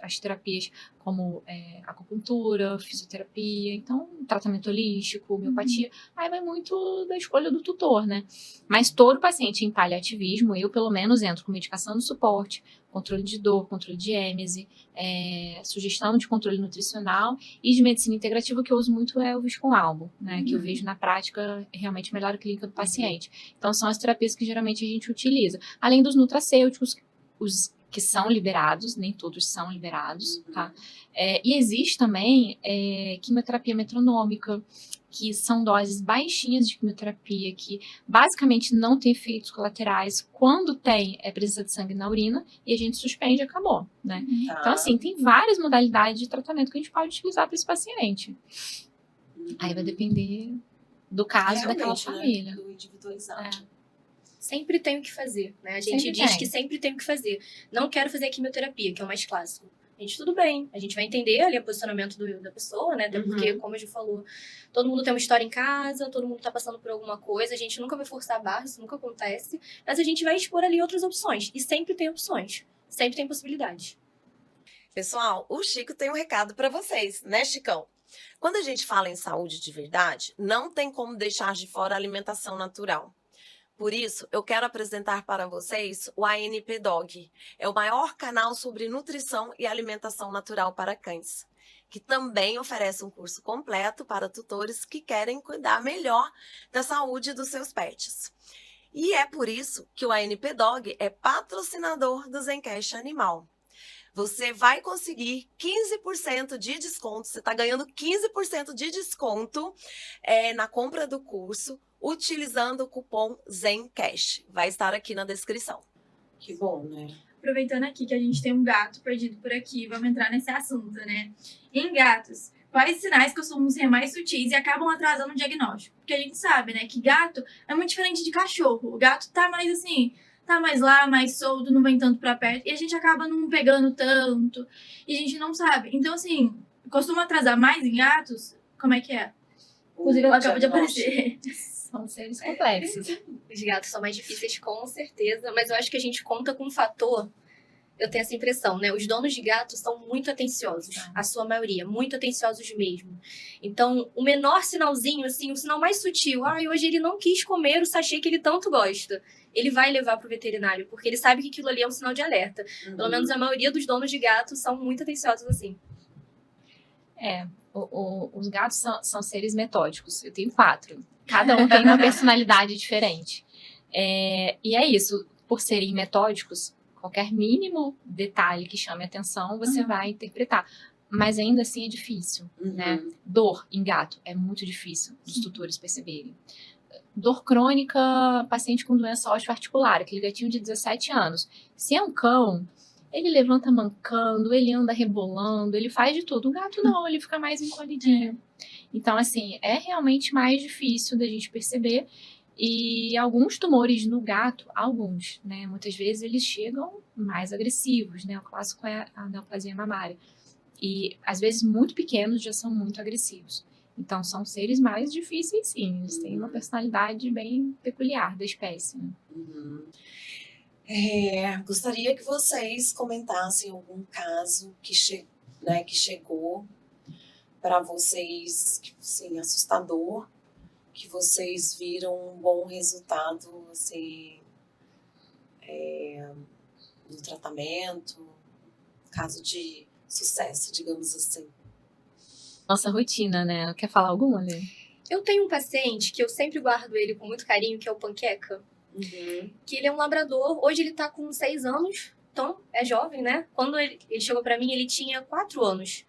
S2: as terapias como acupuntura, fisioterapia, então tratamento holístico, homeopatia. Aí vai muito da escolha do tutor, né? Mas todo paciente em paliativismo, eu pelo menos entro com medicação de suporte, controle de dor, controle de êmese, sugestão de controle nutricional e de medicina integrativa, que eu uso muito é o Viscoalbo, né? Que eu vejo na prática realmente melhora a clínica do paciente. Então são as terapias que geralmente a gente utiliza. Além dos nutracêuticos, os que são liberados, nem todos são liberados, tá? E existe também quimioterapia metronômica, que são doses baixinhas de quimioterapia, que basicamente não tem efeitos colaterais. Quando tem, presença de sangue na urina, e a gente suspende e acabou, né? Então, assim, tem várias modalidades de tratamento que a gente pode utilizar para esse paciente. Aí vai depender do caso daquela família.
S1: Do individualizado.
S3: Sempre tem o que fazer, né? A gente diz que sempre tem o que fazer. Não quero fazer a quimioterapia, que é o mais clássico. Gente, tudo bem. A gente vai entender ali o posicionamento da pessoa, né? Até porque, como a Ju falou, todo mundo tem uma história em casa, todo mundo tá passando por alguma coisa, a gente nunca vai forçar a barra, isso nunca acontece, mas a gente vai expor ali outras opções. E sempre tem opções. Sempre tem possibilidades.
S1: Pessoal, o Chico tem um recado para vocês, né, Chicão? Quando a gente fala em saúde de verdade, não tem como deixar de fora a alimentação natural. Por isso, eu quero apresentar para vocês o ANP Dog. É o maior canal sobre nutrição e alimentação natural para cães, que também oferece um curso completo para tutores que querem cuidar melhor da saúde dos seus pets. E é por isso que o ANP Dog é patrocinador do Zencast Animal. Você vai conseguir 15% de desconto, você está ganhando 15% de desconto na compra do curso, utilizando o cupom ZENCASH. Vai estar aqui na descrição. Que bom, né?
S4: Aproveitando aqui que a gente tem um gato perdido por aqui, vamos entrar nesse assunto, né? Em gatos, quais sinais costumam ser mais sutis e acabam atrasando o diagnóstico? Porque a gente sabe, né, que gato é muito diferente de cachorro. O gato tá mais assim, tá mais lá, mais solto, não vem tanto pra perto. E a gente acaba não pegando tanto. E a gente não sabe. Então, assim, costuma atrasar mais em gatos? Como é que é? Inclusive, ela acaba de aparecer.
S2: São seres complexos.
S3: Os gatos são mais difíceis, com certeza, mas eu acho que a gente conta com um fator, eu tenho essa impressão, né? Os donos de gatos são muito atenciosos, a sua maioria, muito atenciosos mesmo. Então, o menor sinalzinho, assim, o sinal mais sutil, hoje ele não quis comer o sachê que ele tanto gosta, ele vai levar pro veterinário, porque ele sabe que aquilo ali é um sinal de alerta. Pelo menos a maioria dos donos de gatos são muito atenciosos assim.
S2: Os gatos são seres metódicos. Eu tenho 4. Cada um tem uma personalidade diferente. E é isso. Por serem metódicos, qualquer mínimo detalhe que chame atenção, você vai interpretar. Mas ainda assim é difícil, né? Dor em gato é muito difícil dos tutores perceberem. Dor crônica, paciente com doença osteoarticular, aquele gatinho de 17 anos. Se é um cão, ele levanta mancando, ele anda rebolando, ele faz de tudo. O gato não, ele fica mais encolhidinho. Então, assim, é realmente mais difícil da gente perceber. E alguns tumores no gato, né? Muitas vezes eles chegam mais agressivos, né? O clássico é a neoplasia mamária. E, às vezes, muito pequenos já são muito agressivos. Então, são seres mais difíceis, sim. Eles têm uma personalidade bem peculiar da espécie, né?
S1: Gostaria que vocês comentassem algum caso que chegou para vocês, assim, assustador, que vocês viram um bom resultado, assim, no tratamento, caso de sucesso, digamos assim.
S2: Nossa rotina, né? Quer falar alguma, Lê?
S3: Eu tenho um paciente que eu sempre guardo ele com muito carinho, que é o Panqueca. Que ele é um labrador. Hoje ele tá com 6 anos, então é jovem, né? Quando ele chegou pra mim, ele tinha 4 anos.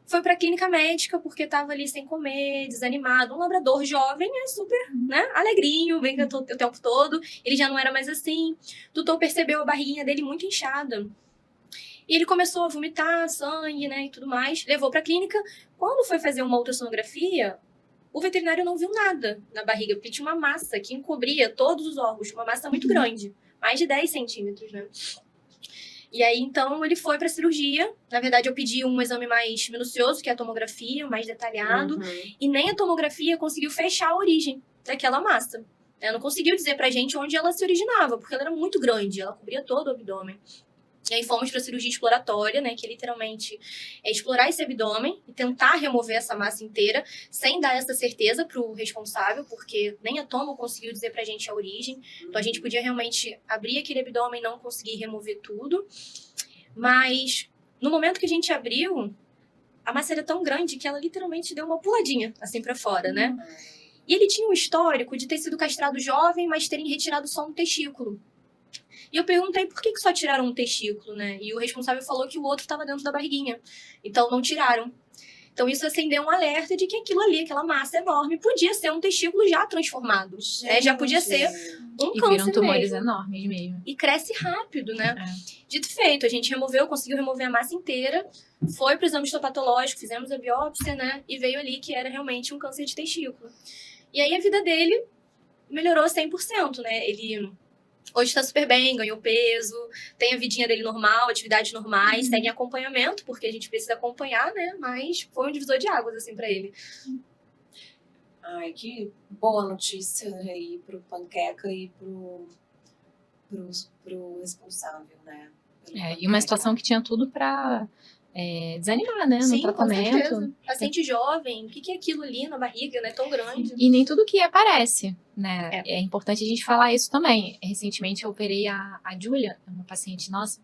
S3: Foi pra clínica médica porque tava ali sem comer, desanimado. Um labrador jovem é super, né? Alegrinho, brinca o tempo todo. Ele já não era mais assim. O doutor percebeu a barriguinha dele muito inchada. E ele começou a vomitar sangue, né, e tudo mais. Levou pra clínica. Quando foi fazer uma ultrassonografia, o veterinário não viu nada na barriga, porque tinha uma massa que encobria todos os órgãos, uma massa muito grande, mais de 10 centímetros, né? E aí, então, ele foi para cirurgia. Na verdade, eu pedi um exame mais minucioso, que é a tomografia, mais detalhado, e nem a tomografia conseguiu fechar a origem daquela massa. Ela não conseguiu dizer pra gente onde ela se originava, porque ela era muito grande, ela cobria todo o abdômen. E aí fomos para a cirurgia exploratória, né, que literalmente é explorar esse abdômen e tentar remover essa massa inteira, sem dar essa certeza para o responsável, porque nem a tomo conseguiu dizer para a gente a origem. Então a gente podia realmente abrir aquele abdômen e não conseguir remover tudo. Mas no momento que a gente abriu, a massa era tão grande que ela literalmente deu uma puladinha assim para fora, né? E ele tinha um histórico de ter sido castrado jovem, mas terem retirado só um testículo. E eu perguntei por que só tiraram um testículo, né? E o responsável falou que o outro estava dentro da barriguinha. Então não tiraram. Então isso acendeu um alerta de que aquilo ali, aquela massa enorme, podia ser um testículo já transformado. Né? Já podia ser um
S2: E
S3: câncer
S2: viram tumores
S3: mesmo.
S2: enormes mesmo.
S3: E cresce rápido, né? Dito e feito, a gente conseguiu remover a massa inteira, foi para o exame histopatológico, fizemos a biópsia, né? E veio ali que era realmente um câncer de testículo. E aí a vida dele melhorou 100%, né? Ele hoje está super bem, ganhou peso, tem a vidinha dele normal, atividades normais, segue acompanhamento, porque a gente precisa acompanhar, né? Mas foi um divisor de águas, assim, para ele.
S1: Ai, que boa notícia aí pro Panqueca e pro responsável, né?
S2: E uma situação que tinha tudo para desanimar, né?
S3: Sim,
S2: no tratamento.
S3: Com certeza. Paciente jovem, o que é aquilo ali na barriga, né? Tão grande.
S2: E nem tudo que aparece, né? É importante a gente falar isso também. Recentemente eu operei a Júlia, uma paciente nossa.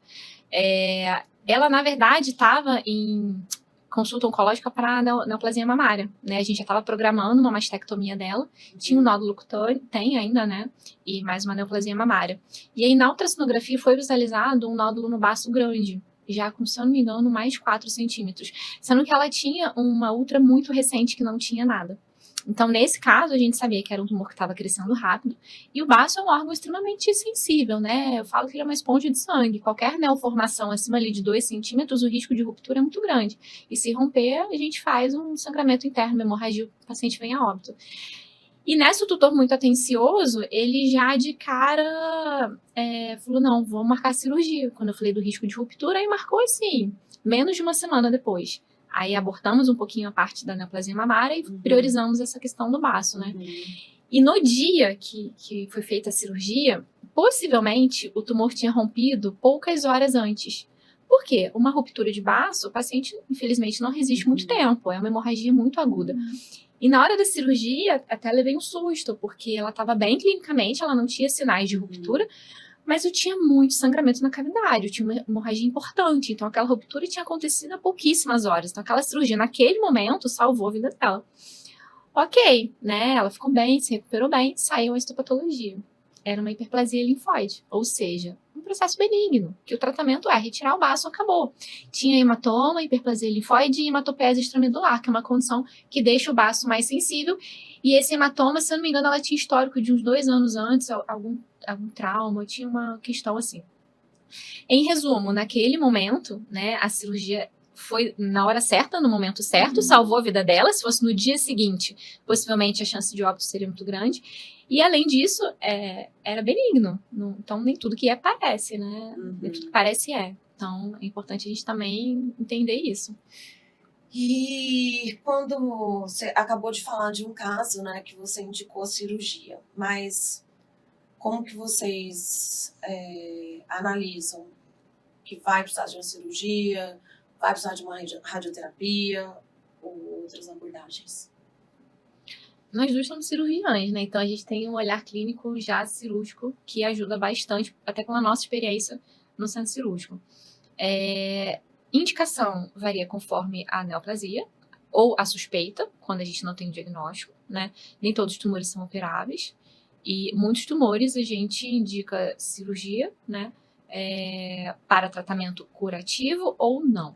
S2: Ela, na verdade, estava em consulta oncológica para neoplasia mamária, né? A gente já estava programando uma mastectomia dela, tinha um nódulo cutâneo, tem ainda, né? E mais uma neoplasia mamária. E aí, na ultrassonografia, foi visualizado um nódulo no baço grande, já com, se eu não me engano, mais de 4 centímetros. Sendo que ela tinha uma ultra muito recente que não tinha nada. Então, nesse caso, a gente sabia que era um tumor que estava crescendo rápido, e o baço é um órgão extremamente sensível, né? Eu falo que ele é uma esponja de sangue. Qualquer neoformação acima ali de 2 centímetros, o risco de ruptura é muito grande. E se romper, a gente faz um sangramento interno, uma hemorragia, o paciente vem a óbito. E nessa, o tutor muito atencioso, ele já de cara falou, não, vou marcar a cirurgia. Quando eu falei do risco de ruptura, aí marcou assim, menos de uma semana depois. Aí abortamos um pouquinho a parte da neoplasia mamária e priorizamos essa questão do baço, né? E no dia que foi feita a cirurgia, possivelmente o tumor tinha rompido poucas horas antes. Por quê? Uma ruptura de baço, o paciente, infelizmente, não resiste muito tempo. É uma hemorragia muito aguda. E na hora da cirurgia, até levei um susto, porque ela estava bem clinicamente, ela não tinha sinais de ruptura, mas eu tinha muito sangramento na cavidade, eu tinha uma hemorragia importante, então aquela ruptura tinha acontecido há pouquíssimas horas, então aquela cirurgia naquele momento salvou a vida dela. Ok, né, ela ficou bem, se recuperou bem, saiu a histopatologia. Era uma hiperplasia linfóide, ou seja, um processo benigno, que o tratamento é retirar o baço, acabou. Tinha hematoma, hiperplasia linfóide e hematopese extramedular, que é uma condição que deixa o baço mais sensível, e esse hematoma, se eu não me engano, ela tinha histórico de uns 2 anos antes, algum trauma, tinha uma questão assim. Em resumo, naquele momento, né, a cirurgia foi na hora certa, no momento certo, salvou a vida dela. Se fosse no dia seguinte, possivelmente a chance de óbito seria muito grande. E além disso, era benigno. Então, nem tudo que parece, né? Nem tudo que parece é. Então, é importante a gente também entender isso.
S1: E quando você acabou de falar de um caso, né, que você indicou a cirurgia, mas como que vocês analisam que vai precisar de uma cirurgia, vai precisar de uma radioterapia ou outras abordagens?
S2: Nós duas somos cirurgiãs, né? Então a gente tem um olhar clínico já cirúrgico que ajuda bastante, até com a nossa experiência no centro cirúrgico. Indicação varia conforme a neoplasia ou a suspeita, quando a gente não tem diagnóstico, né? Nem todos os tumores são operáveis. E muitos tumores a gente indica cirurgia, né? Para tratamento curativo ou não.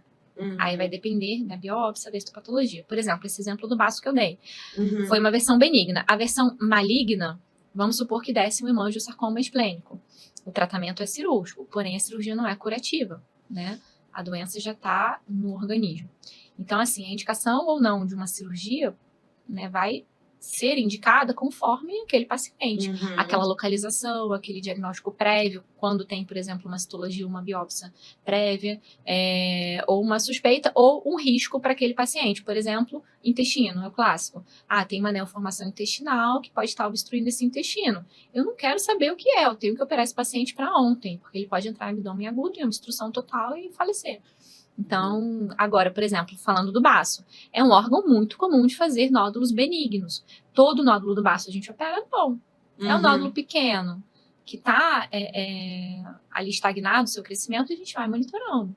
S2: Aí vai depender da biópsia, da histopatologia. Por exemplo, esse exemplo do baço que eu dei. Foi uma versão benigna. A versão maligna, vamos supor que desse um hemangiosarcoma esplênico. O tratamento é cirúrgico, porém a cirurgia não é curativa, né? A doença já está no organismo. Então, assim, a indicação ou não de uma cirurgia, né, vai ser indicada conforme aquele paciente. Aquela localização, aquele diagnóstico prévio, quando tem, por exemplo, uma citologia, uma biópsia prévia, ou uma suspeita, ou um risco para aquele paciente. Por exemplo, intestino, é o clássico. Tem uma neoformação intestinal que pode estar obstruindo esse intestino. Eu não quero saber o que é, eu tenho que operar esse paciente para ontem, porque ele pode entrar em abdômen agudo, em obstrução total e falecer. Então, agora, por exemplo, falando do baço, é um órgão muito comum de fazer nódulos benignos. Todo nódulo do baço a gente opera, não. É um nódulo pequeno, que está ali estagnado, seu crescimento, e a gente vai monitorando.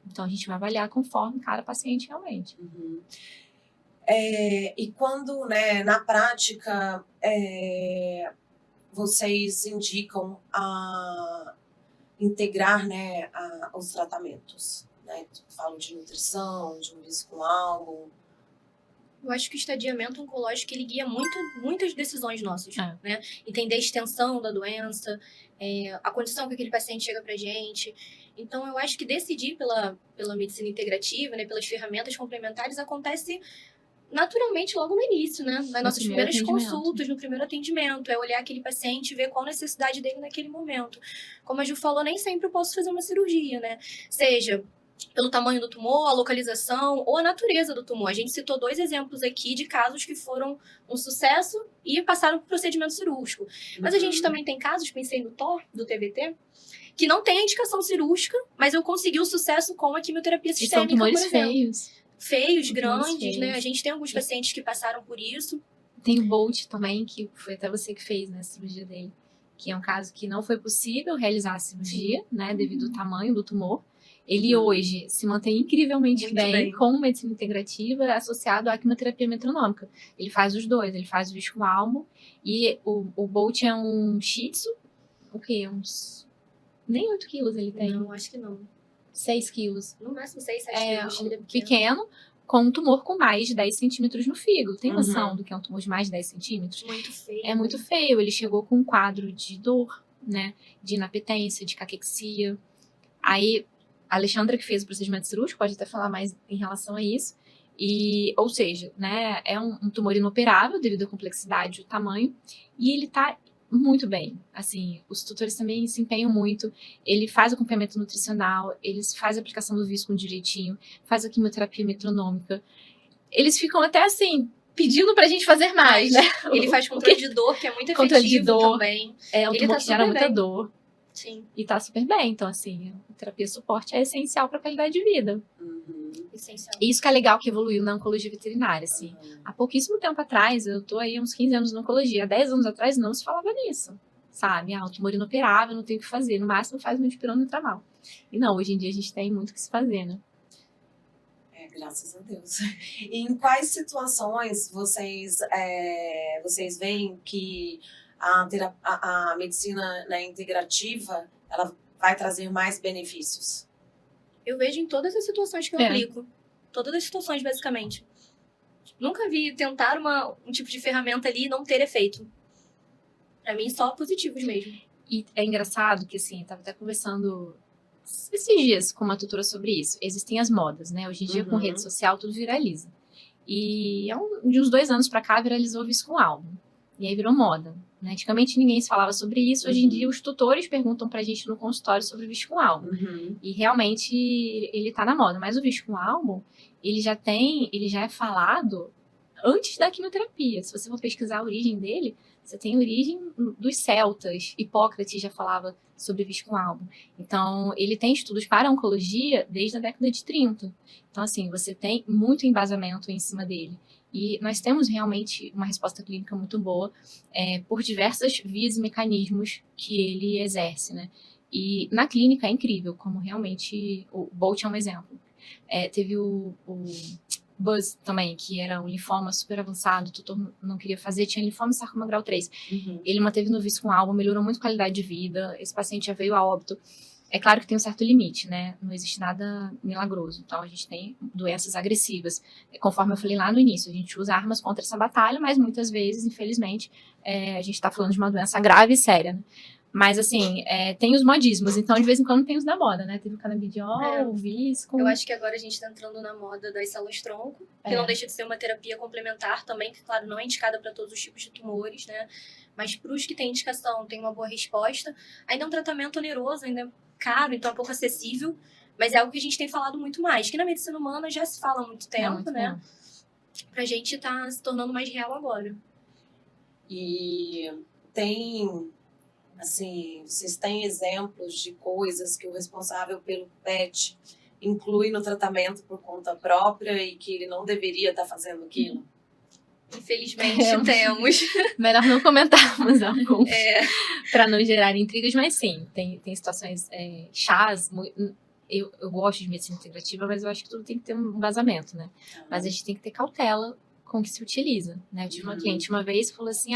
S2: Então, a gente vai avaliar conforme cada paciente realmente.
S1: E quando, né, na prática, vocês indicam a integrar, né, os tratamentos? Né? Falo de nutrição, de um risco com álbum.
S3: Eu acho que o estadiamento oncológico ele guia muitas decisões nossas, né? Entender a extensão da doença, a condição que aquele paciente chega pra gente. Então, eu acho que decidir pela medicina integrativa, né, pelas ferramentas complementares, acontece naturalmente logo no início, né? Nas nossas primeiras consultas, no primeiro atendimento. É olhar aquele paciente e ver qual a necessidade dele naquele momento. Como a Ju falou, nem sempre eu posso fazer uma cirurgia, né? Seja pelo tamanho do tumor, a localização ou a natureza do tumor. A gente citou 2 exemplos aqui de casos que foram um sucesso e passaram por procedimento cirúrgico. Mas a gente também tem casos, pensei no TOR, do TVT, que não tem a indicação cirúrgica, mas eu consegui o sucesso com a quimioterapia sistêmica,
S2: e são tumores
S3: por exemplo.
S2: feios.
S3: Feios, grandes, né? A gente tem alguns pacientes que passaram por isso.
S2: Tem o Bolt também, que foi até você que fez, né, a cirurgia dele. Que é um caso que não foi possível realizar a cirurgia, né, devido ao tamanho do tumor. Ele hoje se mantém incrivelmente
S3: Muito
S2: bem
S3: bem.
S2: com medicina integrativa associado à quimioterapia metronômica. Ele faz os dois, ele faz o viscoalmo e o Bolt é um shih tzu, o quê? Nem 8 quilos ele tem.
S3: Não, acho que não.
S2: 6 quilos.
S3: No máximo 6, 7
S2: É
S3: quilos. Ele é
S2: um
S3: pequeno.
S2: pequeno, com um tumor com mais de 10 centímetros no fígado. Tem noção
S1: Uhum.
S2: do que é um tumor de mais de 10 centímetros?
S3: Muito feio.
S2: É muito feio. Ele chegou com um quadro de dor, né? De inapetência, de caquexia. Aí, a Alexandra, que fez o procedimento cirúrgico, pode até falar mais em relação a isso. Ou seja, né? É um tumor inoperável devido à complexidade e o tamanho. E ele tá muito bem. Assim, os tutores também se empenham muito. Ele faz acompanhamento nutricional, eles fazem a aplicação do visco direitinho, faz a quimioterapia metronômica. Eles ficam até assim, pedindo pra gente fazer mais, né?
S3: Ele faz controle de dor, que é muito
S2: Controle de
S3: efetivo
S2: dor.
S3: também.
S2: É um
S3: Ele
S2: tumor
S3: tá
S2: que gera
S3: super
S2: muita
S3: bem.
S2: dor.
S3: Sim,
S2: E tá super bem. Então, assim, a terapia suporte é essencial pra qualidade de vida.
S1: Uhum.
S3: essencial.
S2: E isso que é legal que evoluiu na oncologia veterinária, assim. Há pouquíssimo tempo atrás, eu tô aí uns 15 anos na oncologia, há 10 anos atrás não se falava nisso, sabe? O tumor inoperável, não tem o que fazer, no máximo faz uma dipirona intramal. E não, hoje em dia a gente tem muito o que se fazer, né?
S1: Graças a Deus. E em quais situações vocês veem que a medicina, né, integrativa, ela vai trazer mais benefícios?
S3: Eu vejo em todas as situações que eu aplico. Todas as situações, basicamente. Nunca vi tentar um tipo de ferramenta ali e não ter efeito. Pra mim, só positivos mesmo.
S2: E é engraçado que, assim, eu tava até conversando esses dias com uma tutora sobre isso. Existem as modas, né? Hoje em dia, com rede social, tudo viraliza. E de uns 2 anos pra cá, viralizou o viscoalmo. E aí virou moda. Né? Antigamente ninguém se falava sobre isso. Hoje em dia, os tutores perguntam pra gente no consultório sobre o viscoalmo. E realmente, ele tá na moda. Mas o viscoalmo, ele já é falado antes da quimioterapia. Se você for pesquisar a origem dele, você tem a origem dos celtas. Hipócrates já falava sobre viscoalmo. Então, ele tem estudos para oncologia desde a década de 30. Então, assim, você tem muito embasamento em cima dele. E nós temos realmente uma resposta clínica muito boa por diversas vias e mecanismos que ele exerce, né? E na clínica é incrível, como realmente o Bolt é um exemplo. Teve o Buzz também, que era um linfoma super avançado, o tutor não queria fazer, tinha linfoma e sarcoma grau 3. Ele manteve no viscoalmo, melhorou muito a qualidade de vida, esse paciente já veio a óbito. É claro que tem um certo limite, né? Não existe nada milagroso. Então, a gente tem doenças agressivas. Conforme eu falei lá no início, a gente usa armas contra essa batalha, mas muitas vezes, infelizmente, a gente está falando de uma doença grave e séria, né? Mas, assim, tem os modismos. Então, de vez em quando, tem os da moda, né? Teve o canabidiol, o visco.
S3: Eu acho que agora a gente está entrando na moda das células-tronco, que não deixa de ser uma terapia complementar também, que, claro, não é indicada para todos os tipos de tumores, né? Mas para os que têm indicação, tem uma boa resposta. Ainda é um tratamento oneroso, ainda é caro, então é pouco acessível, mas é algo que a gente tem falado muito mais, que na medicina humana já se fala há muito tempo, né? Pra gente tá se tornando mais real agora.
S1: E tem, assim, vocês têm exemplos de coisas que o responsável pelo PET inclui no tratamento por conta própria e que ele não deveria estar fazendo aquilo?
S3: Infelizmente, temos.
S2: Melhor não comentarmos alguns para não gerar intrigas, mas sim, tem situações chás. Eu gosto de medicina integrativa, mas eu acho que tudo tem que ter um embasamento, né? Mas a gente tem que ter cautela com o que se utiliza, né? Eu tive uma cliente uma vez que falou assim,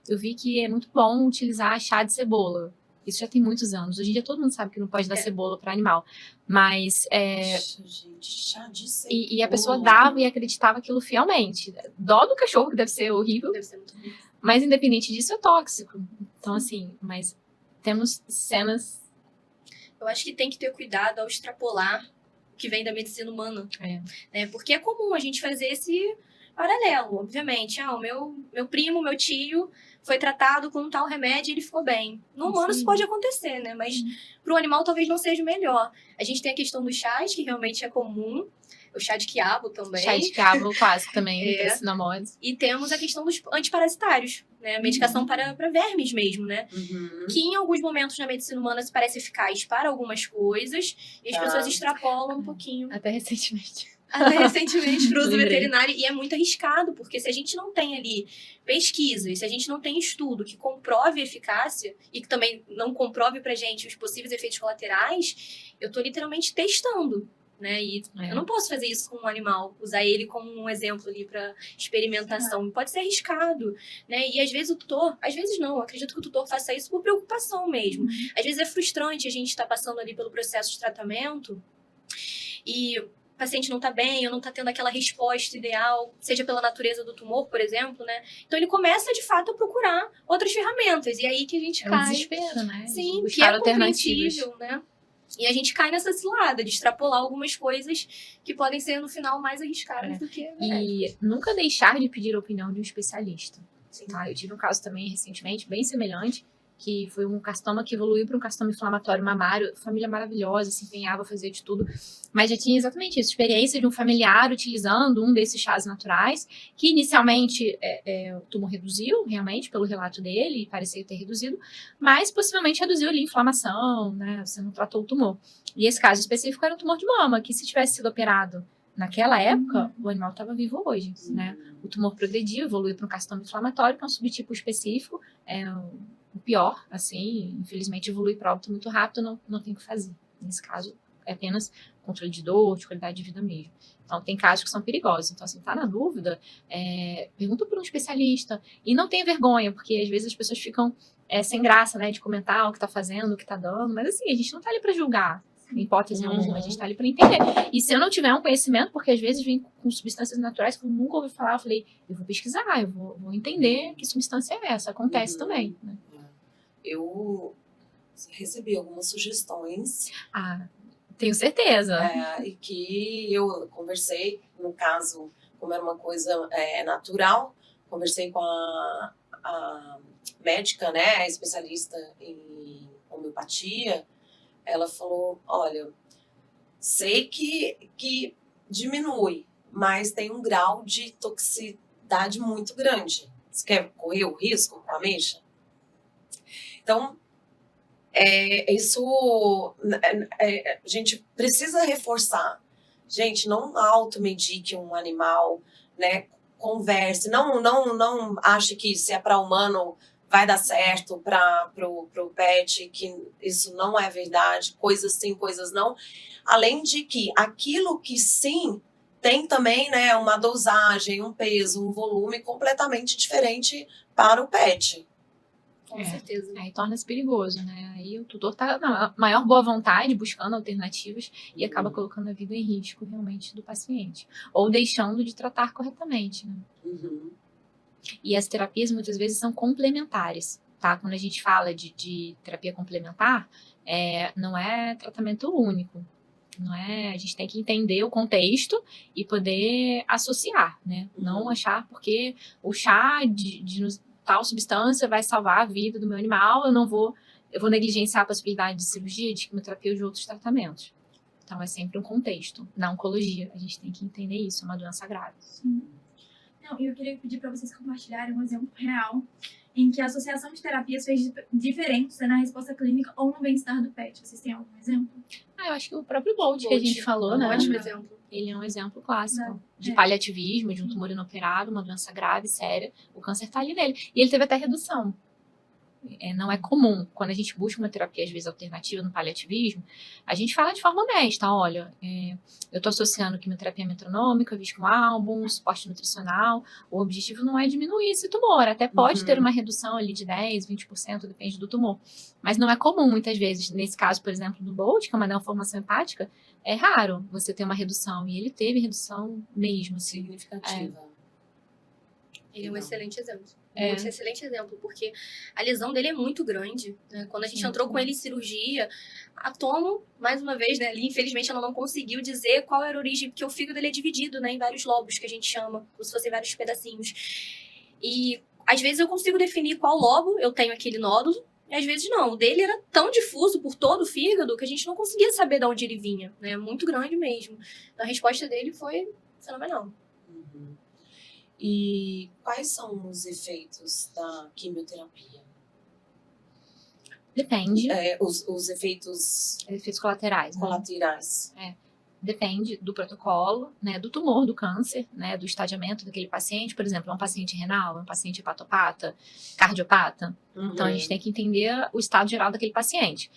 S2: eu vi que é muito bom utilizar chá de cebola. Isso já tem muitos anos. Hoje em dia todo mundo sabe que não pode dar cebola para animal. Mas
S1: Gente, chá de cebola.
S2: E a pessoa dava e acreditava aquilo fielmente. Dó do cachorro, que deve ser horrível.
S3: Deve ser muito ruim.
S2: Mas independente disso, é tóxico. Então, assim, mas temos cenas...
S3: Eu acho que tem que ter cuidado ao extrapolar o que vem da medicina humana. Né? Porque é comum a gente fazer esse paralelo, obviamente. O meu primo, meu tio foi tratado com um tal remédio e ele ficou bem. No humano isso pode acontecer, né? Mas para o animal talvez não seja o melhor. A gente tem a questão dos chás, que realmente é comum. O chá de quiabo também.
S2: Chá de quiabo, clássico também, para cinamodes.
S3: E temos a questão dos antiparasitários, né? A medicação para vermes mesmo, né? Que em alguns momentos na medicina humana se parece eficaz para algumas coisas e as pessoas extrapolam um pouquinho.
S2: Até recentemente.
S3: até recentemente para uso
S2: Lembrei.
S3: veterinário, e é muito arriscado, porque se a gente não tem ali pesquisa, e se a gente não tem estudo que comprove a eficácia, e que também não comprove pra gente os possíveis efeitos colaterais, eu tô literalmente testando, né? E eu não posso fazer isso com um animal, usar ele como um exemplo ali para experimentação. Pode ser arriscado, né? E às vezes o tutor, às vezes não, eu acredito que o tutor faça isso por preocupação mesmo. Às vezes é frustrante a gente estar passando ali pelo processo de tratamento e o paciente não tá bem, ou não tá tendo aquela resposta ideal, seja pela natureza do tumor, por exemplo, né? Então ele começa, de fato, a procurar outras ferramentas. E aí que a gente
S2: É um
S3: cai.
S2: desespero, né?
S3: Sim, que
S2: Buscar
S3: é
S2: alternativas.
S3: compreensível, né? E a gente cai nessa cilada de extrapolar algumas coisas que podem ser, no final, mais arriscadas do que
S2: E nunca deixar de pedir a opinião de um especialista. Tá? Eu tive um caso também recentemente, bem semelhante, que foi um carcinoma que evoluiu para um carcinoma inflamatório mamário, família maravilhosa, se empenhava a fazer de tudo, mas já tinha exatamente isso, experiência de um familiar utilizando um desses chás naturais, que inicialmente o tumor reduziu, realmente, pelo relato dele, e parecia ter reduzido, mas possivelmente reduziu ali a inflamação, né, você não tratou o tumor. E esse caso específico era um tumor de mama, que se tivesse sido operado naquela época, o animal estava vivo hoje, né? O tumor progrediu, evoluiu para um carcinoma inflamatório, que é um subtipo específico, o pior, assim, infelizmente evolui para óbito muito rápido, não tem o que fazer. Nesse caso, é apenas controle de dor, de qualidade de vida mesmo. Então, tem casos que são perigosos. Então, assim, tá na dúvida, pergunta por um especialista. E não tenha vergonha, porque às vezes as pessoas ficam sem graça, né, de comentar o que tá fazendo, o que tá dando. Mas, assim, a gente não tá ali para julgar, em hipótese alguma. A gente tá ali para entender. E se eu não tiver um conhecimento, porque às vezes vem com substâncias naturais que eu nunca ouvi falar, eu falei, eu vou pesquisar, eu vou entender que substância é essa. Acontece também, né?
S1: Eu recebi algumas sugestões.
S2: Tenho certeza.
S1: E que eu conversei, no caso, como era uma coisa natural, conversei com a médica, né, a especialista em homeopatia. Ela falou, olha, sei que diminui, mas tem um grau de toxicidade muito grande. Você quer correr o risco com a ameixa? Então, a gente precisa reforçar. Gente, não automedique um animal, né? Converse, não ache que se é para humano vai dar certo, para o pet, que isso não é verdade, coisas sim, coisas não. Além de que aquilo que sim tem também, né, uma dosagem, um peso, um volume completamente diferente para o pet.
S3: Com certeza.
S2: Aí torna-se perigoso, né? Aí o tutor tá na maior boa vontade, buscando alternativas e acaba colocando a vida em risco, realmente, do paciente. Ou deixando de tratar corretamente, né? E as terapias, muitas vezes, são complementares, tá? Quando a gente fala de terapia complementar, não é tratamento único. Não é? A gente tem que entender o contexto e poder associar, né? Não achar porque o chá de tal substância vai salvar a vida do meu animal, eu vou negligenciar a possibilidade de cirurgia, de quimioterapia ou de outros tratamentos. Então, é sempre um contexto. Na oncologia, a gente tem que entender isso, é uma doença grave.
S4: Sim. Não, eu queria pedir para vocês compartilharem um exemplo real em que a associação de terapias fez diferença na resposta clínica ou no bem-estar do pet. Vocês têm algum exemplo?
S2: Eu acho que o próprio Bolt que a gente falou, né?
S3: Um ótimo exemplo.
S2: Ele é um exemplo clássico de paliativismo, de um tumor inoperável, uma doença grave, séria. O câncer tá ali nele. E ele teve até redução. Não é comum, quando a gente busca uma terapia, às vezes, alternativa no paliativismo, a gente fala de forma honesta, olha, eu estou associando quimioterapia metronômica, viscoálbum, suporte nutricional, o objetivo não é diminuir esse tumor, até pode ter uma redução ali de 10%, 20%, depende do tumor, mas não é comum, muitas vezes, nesse caso, por exemplo, do Bolt, que é uma malformação hepática, é raro você ter uma redução, e ele teve redução mesmo, assim.
S1: Significativa.
S3: Ele é um excelente exemplo. Um excelente exemplo, porque a lesão dele é muito grande, né? Quando a gente entrou com ele em cirurgia, a Tomo, mais uma vez, né, ali, infelizmente ela não conseguiu dizer qual era a origem, porque o fígado dele é dividido, né, em vários lobos, que a gente chama, como se fossem vários pedacinhos. E às vezes eu consigo definir qual lobo eu tenho aquele nódulo, e às vezes não. O dele era tão difuso por todo o fígado que a gente não conseguia saber de onde ele vinha, né? Muito grande mesmo. Então, a resposta dele foi fenomenal.
S1: E quais são os efeitos da quimioterapia?
S2: Depende.
S1: Os efeitos
S2: Efeitos colaterais. Né?
S1: colaterais.
S2: depende do protocolo, né, do tumor, do câncer, né, do estadiamento daquele paciente. Por exemplo, é um paciente renal, é um paciente hepatopata, cardiopata. Então, a gente tem que entender o estado geral daquele paciente.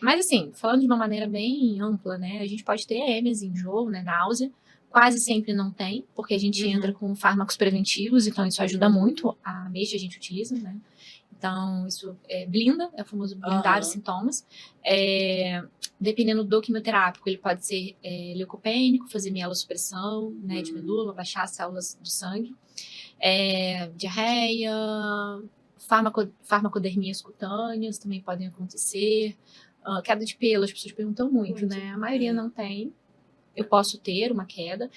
S2: Mas, assim, falando de uma maneira bem ampla, né, a gente pode ter EMES, enjoo, né, náusea. Quase sempre não tem, porque a gente entra com fármacos preventivos, então isso ajuda muito. A ameixa a gente utiliza, né? Então, isso blinda, é o famoso blindar os sintomas. Dependendo do quimioterápico, ele pode ser leucopênico, fazer mielossupressão, né, de medula, baixar as células do sangue. Diarreia, farmacodermias cutâneas também podem acontecer. Queda de pelo, as pessoas perguntam muito, né? A maioria não tem. Eu posso ter uma queda.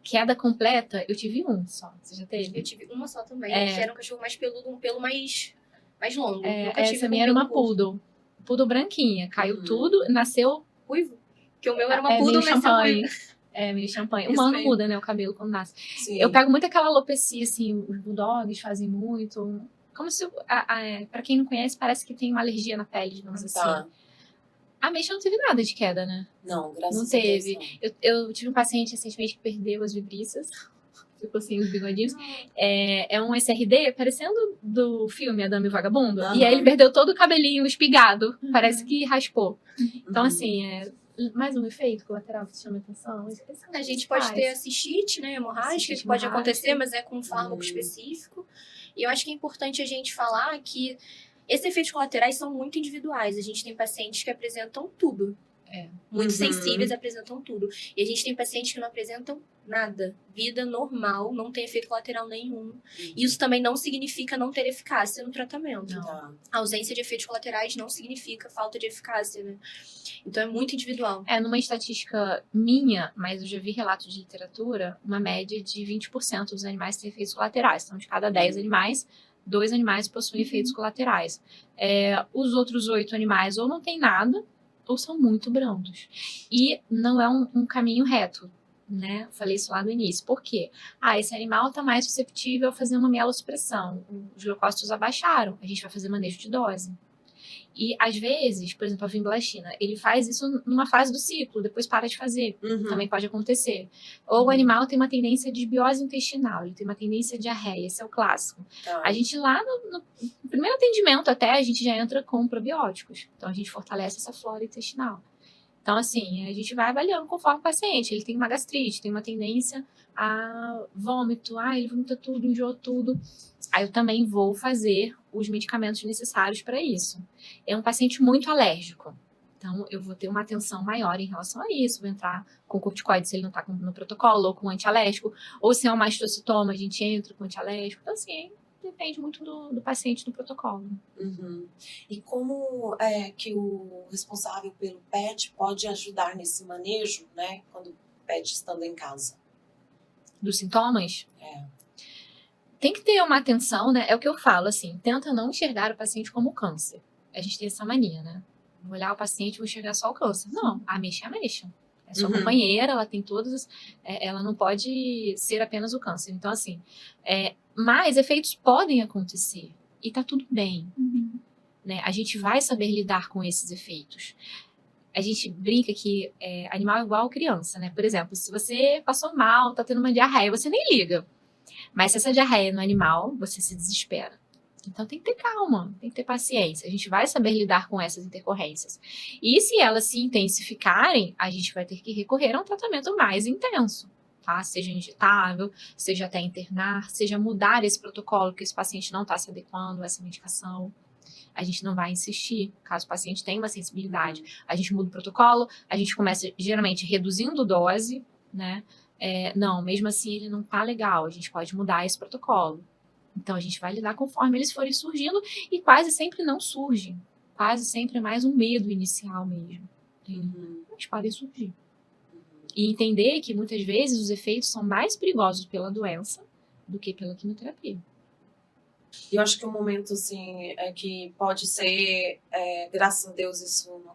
S2: Queda completa, eu tive um só. Você já teve?
S3: Eu tive uma só também, que era um cachorro mais peludo, um pelo mais longo. Nunca tive
S2: essa minha era uma poodle. Poodle branquinha. Caiu tudo, nasceu
S3: ruivo. Porque o meu era uma poodle,
S2: meio
S3: nasceu
S2: champanhe.
S3: ruivo.
S2: Meio champanhe.
S1: Isso
S2: Humano
S1: mesmo.
S2: muda, né, o cabelo quando nasce.
S1: Sim.
S2: Eu pego muito aquela alopecia, assim, os bulldogs fazem muito. Como se, pra quem não conhece, parece que tem uma alergia na pele, digamos assim. A Meisha não teve nada de queda, né?
S1: Não, graças
S2: Não
S1: a Deus.
S2: teve.
S1: Não.
S2: Eu tive um paciente recentemente que perdeu as vibriças. Ficou assim, os bigodinhos. É um SRD parecendo do filme A Dama e o Vagabundo. E aí ele perdeu todo o cabelinho espigado. Parece que raspou. Então, assim, mais um efeito colateral que te chama atenção.
S3: A gente pode ter a cistite, né, hemorrágica, que pode acontecer, mas é com um fármaco específico. E eu acho que é importante a gente falar que esses efeitos colaterais são muito individuais. A gente tem pacientes que apresentam tudo. Muito sensíveis, apresentam tudo. E a gente tem pacientes que não apresentam nada. Vida normal, não tem efeito colateral nenhum. Isso também não significa não ter eficácia no tratamento.
S1: Não.
S3: A ausência de efeitos colaterais não significa falta de eficácia, né? Então é muito individual.
S2: Numa estatística minha, mas eu já vi relatos de literatura, uma média de 20% dos animais têm efeitos colaterais. Então, de cada 10 animais, 2 animais possuem efeitos colaterais. Os outros 8 animais ou não tem nada, ou são muito brandos. E não é um caminho reto, né? Falei isso lá no início. Por quê? Esse animal está mais susceptível a fazer uma mielossupressão. Os leucócitos abaixaram. A gente vai fazer manejo de dose. E, às vezes, por exemplo, a vinblastine, ele faz isso numa fase do ciclo, depois para de fazer. Também pode acontecer. Ou o animal tem uma tendência de desbiose intestinal, ele tem uma tendência de diarreia, esse é o clássico. A gente lá, no primeiro atendimento até, a gente já entra com probióticos. Então, a gente fortalece essa flora intestinal. Então, assim, a gente vai avaliando conforme o paciente. Ele tem uma gastrite, tem uma tendência a vômito, ele vomita tudo, enjoa tudo. Aí eu também vou fazer os medicamentos necessários para isso. É um paciente muito alérgico. Então, eu vou ter uma atenção maior em relação a isso. Vou entrar com corticoide se ele não está no protocolo, ou com antialérgico. Ou se é um mastocitoma, a gente entra com antialérgico. Então, assim, depende muito do paciente do protocolo.
S1: E como é que o responsável pelo PET pode ajudar nesse manejo, né? Quando o PET estando em casa?
S2: Dos sintomas? Tem que ter uma atenção, né? É o que eu falo, assim, tenta não enxergar o paciente como câncer. A gente tem essa mania, né? Vou olhar o paciente e vou enxergar só o câncer. Não, a ameixa é a ameixa. É sua companheira, ela tem todas... ela não pode ser apenas o câncer. Então, assim, mas efeitos podem acontecer. E tá tudo bem. Né? A gente vai saber lidar com esses efeitos. A gente brinca que animal é igual criança, né? Por exemplo, se você passou mal, tá tendo uma diarreia, você nem liga. Mas se essa diarreia é no animal, você se desespera. Então tem que ter calma, tem que ter paciência. A gente vai saber lidar com essas intercorrências. E se elas se intensificarem, a gente vai ter que recorrer a um tratamento mais intenso. Tá? Seja injetável, seja até internar, seja mudar esse protocolo, que esse paciente não está se adequando a essa medicação. A gente não vai insistir, caso o paciente tenha uma sensibilidade. A gente muda o protocolo, a gente começa geralmente reduzindo dose, né? Não, mesmo assim ele não tá legal, a gente pode mudar esse protocolo. Então a gente vai lidar conforme eles forem surgindo e quase sempre não surgem. Quase sempre é mais um medo inicial mesmo. Mas podem surgir. E entender que muitas vezes os efeitos são mais perigosos pela doença do que pela quimioterapia.
S1: Eu acho que um momento assim é que pode ser, graças a Deus isso não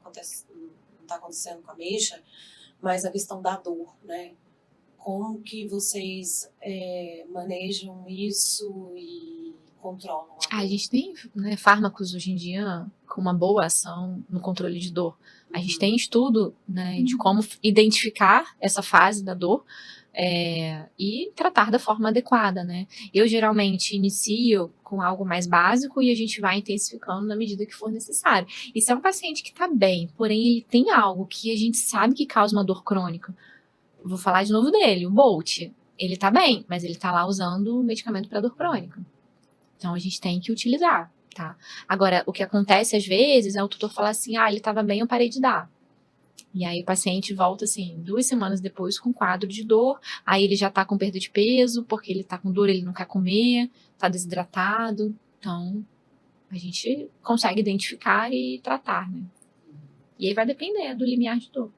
S1: está acontecendo com a Meisha, mas a questão da dor, né? Como que vocês manejam isso e controlam
S2: A gente tem, né, fármacos hoje em dia com uma boa ação no controle de dor. A gente tem estudo, né, de como identificar essa fase da dor e tratar da forma adequada, né? Eu geralmente inicio com algo mais básico e a gente vai intensificando na medida que for necessário. E se é um paciente que está bem, porém ele tem algo que a gente sabe que causa uma dor crônica, vou falar de novo dele, o Bolt. Ele tá bem, mas ele tá lá usando medicamento para dor crônica. Então a gente tem que utilizar, tá? Agora, o que acontece às vezes é o tutor falar assim, ele tava bem, eu parei de dar. E aí o paciente volta assim, 2 semanas depois com quadro de dor, aí ele já tá com perda de peso, porque ele tá com dor, ele não quer comer, tá desidratado. Então, a gente consegue identificar e tratar, né? E aí vai depender do limiar de dor.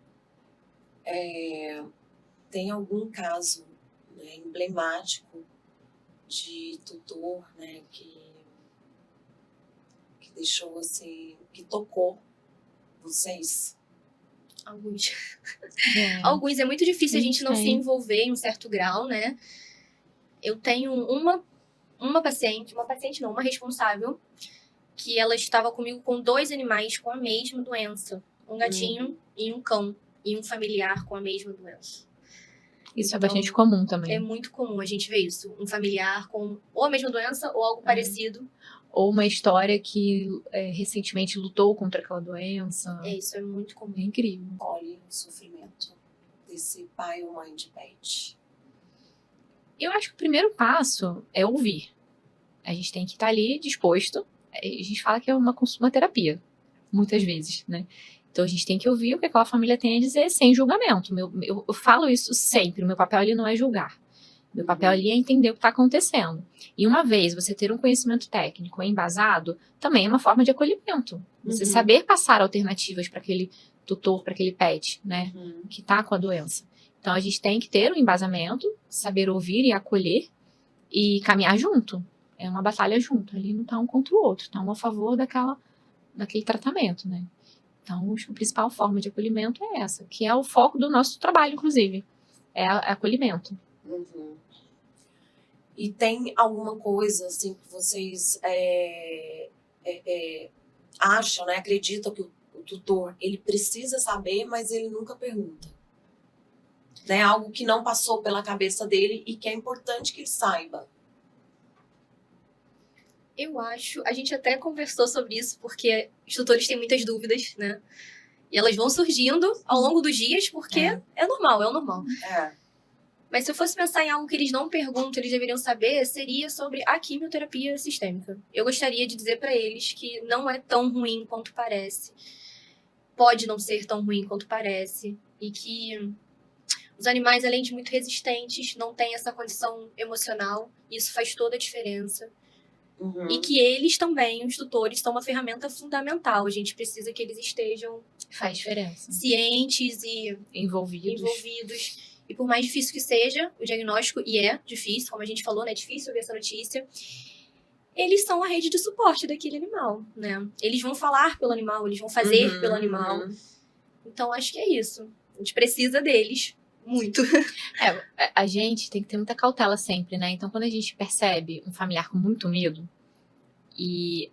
S1: Tem algum caso, né, emblemático de tutor, né, que deixou assim, que tocou vocês?
S3: Alguns. Alguns. É muito difícil a gente não se envolver em um certo grau, né? Eu tenho uma paciente não, uma responsável, que ela estava comigo com 2 animais com a mesma doença. Um gatinho e um cão. E um familiar com a mesma doença.
S2: Isso então, é bastante comum também.
S3: É muito comum a gente ver isso. Um familiar com ou a mesma doença ou algo parecido.
S2: Ou uma história que recentemente lutou contra aquela doença.
S3: Isso é muito comum.
S2: É incrível.
S1: Olha o sofrimento desse pai ou mãe de pet.
S2: Eu acho que o primeiro passo é ouvir. A gente tem que estar ali disposto. A gente fala que é uma terapia, muitas vezes, né? Então a gente tem que ouvir o que aquela família tem a dizer sem julgamento. Eu falo isso sempre. O meu papel ali não é julgar. Meu papel ali é entender o que está acontecendo. E uma vez você ter um conhecimento técnico embasado, também é uma forma de acolhimento. Você saber passar alternativas para aquele tutor, para aquele pet, né? Que está com a doença. Então a gente tem que ter um embasamento, saber ouvir e acolher e caminhar junto. É uma batalha junto. Ali não está um contra o outro. Está um a favor daquele tratamento, né? Então, acho que a principal forma de acolhimento é essa, que é o foco do nosso trabalho, inclusive. É acolhimento.
S1: E tem alguma coisa, assim, que vocês acham, né? Acreditam que o tutor, ele precisa saber, mas ele nunca pergunta. Né? Algo que não passou pela cabeça dele e que é importante que ele saiba.
S3: Eu acho, a gente até conversou sobre isso, porque os tutores têm muitas dúvidas, né? E elas vão surgindo ao longo dos dias, porque é normal. Mas se eu fosse pensar em algo que eles não perguntam, eles deveriam saber, seria sobre a quimioterapia sistêmica. Eu gostaria de dizer para eles que não é tão ruim quanto parece. Pode não ser tão ruim quanto parece. E que os animais, além de muito resistentes, não têm essa condição emocional. Isso faz toda a diferença. E que eles também, os tutores, são uma ferramenta fundamental. A gente precisa que eles estejam
S2: faz diferença.
S3: Cientes e envolvidos. E por mais difícil que seja o diagnóstico, e é difícil, como a gente falou, né? É difícil ouvir essa notícia. Eles são a rede de suporte daquele animal, né? Eles vão falar pelo animal, eles vão fazer pelo animal. Então, acho que é isso. A gente precisa deles. Muito.
S2: A gente tem que ter muita cautela sempre, né? Então, quando a gente percebe um familiar com muito medo, e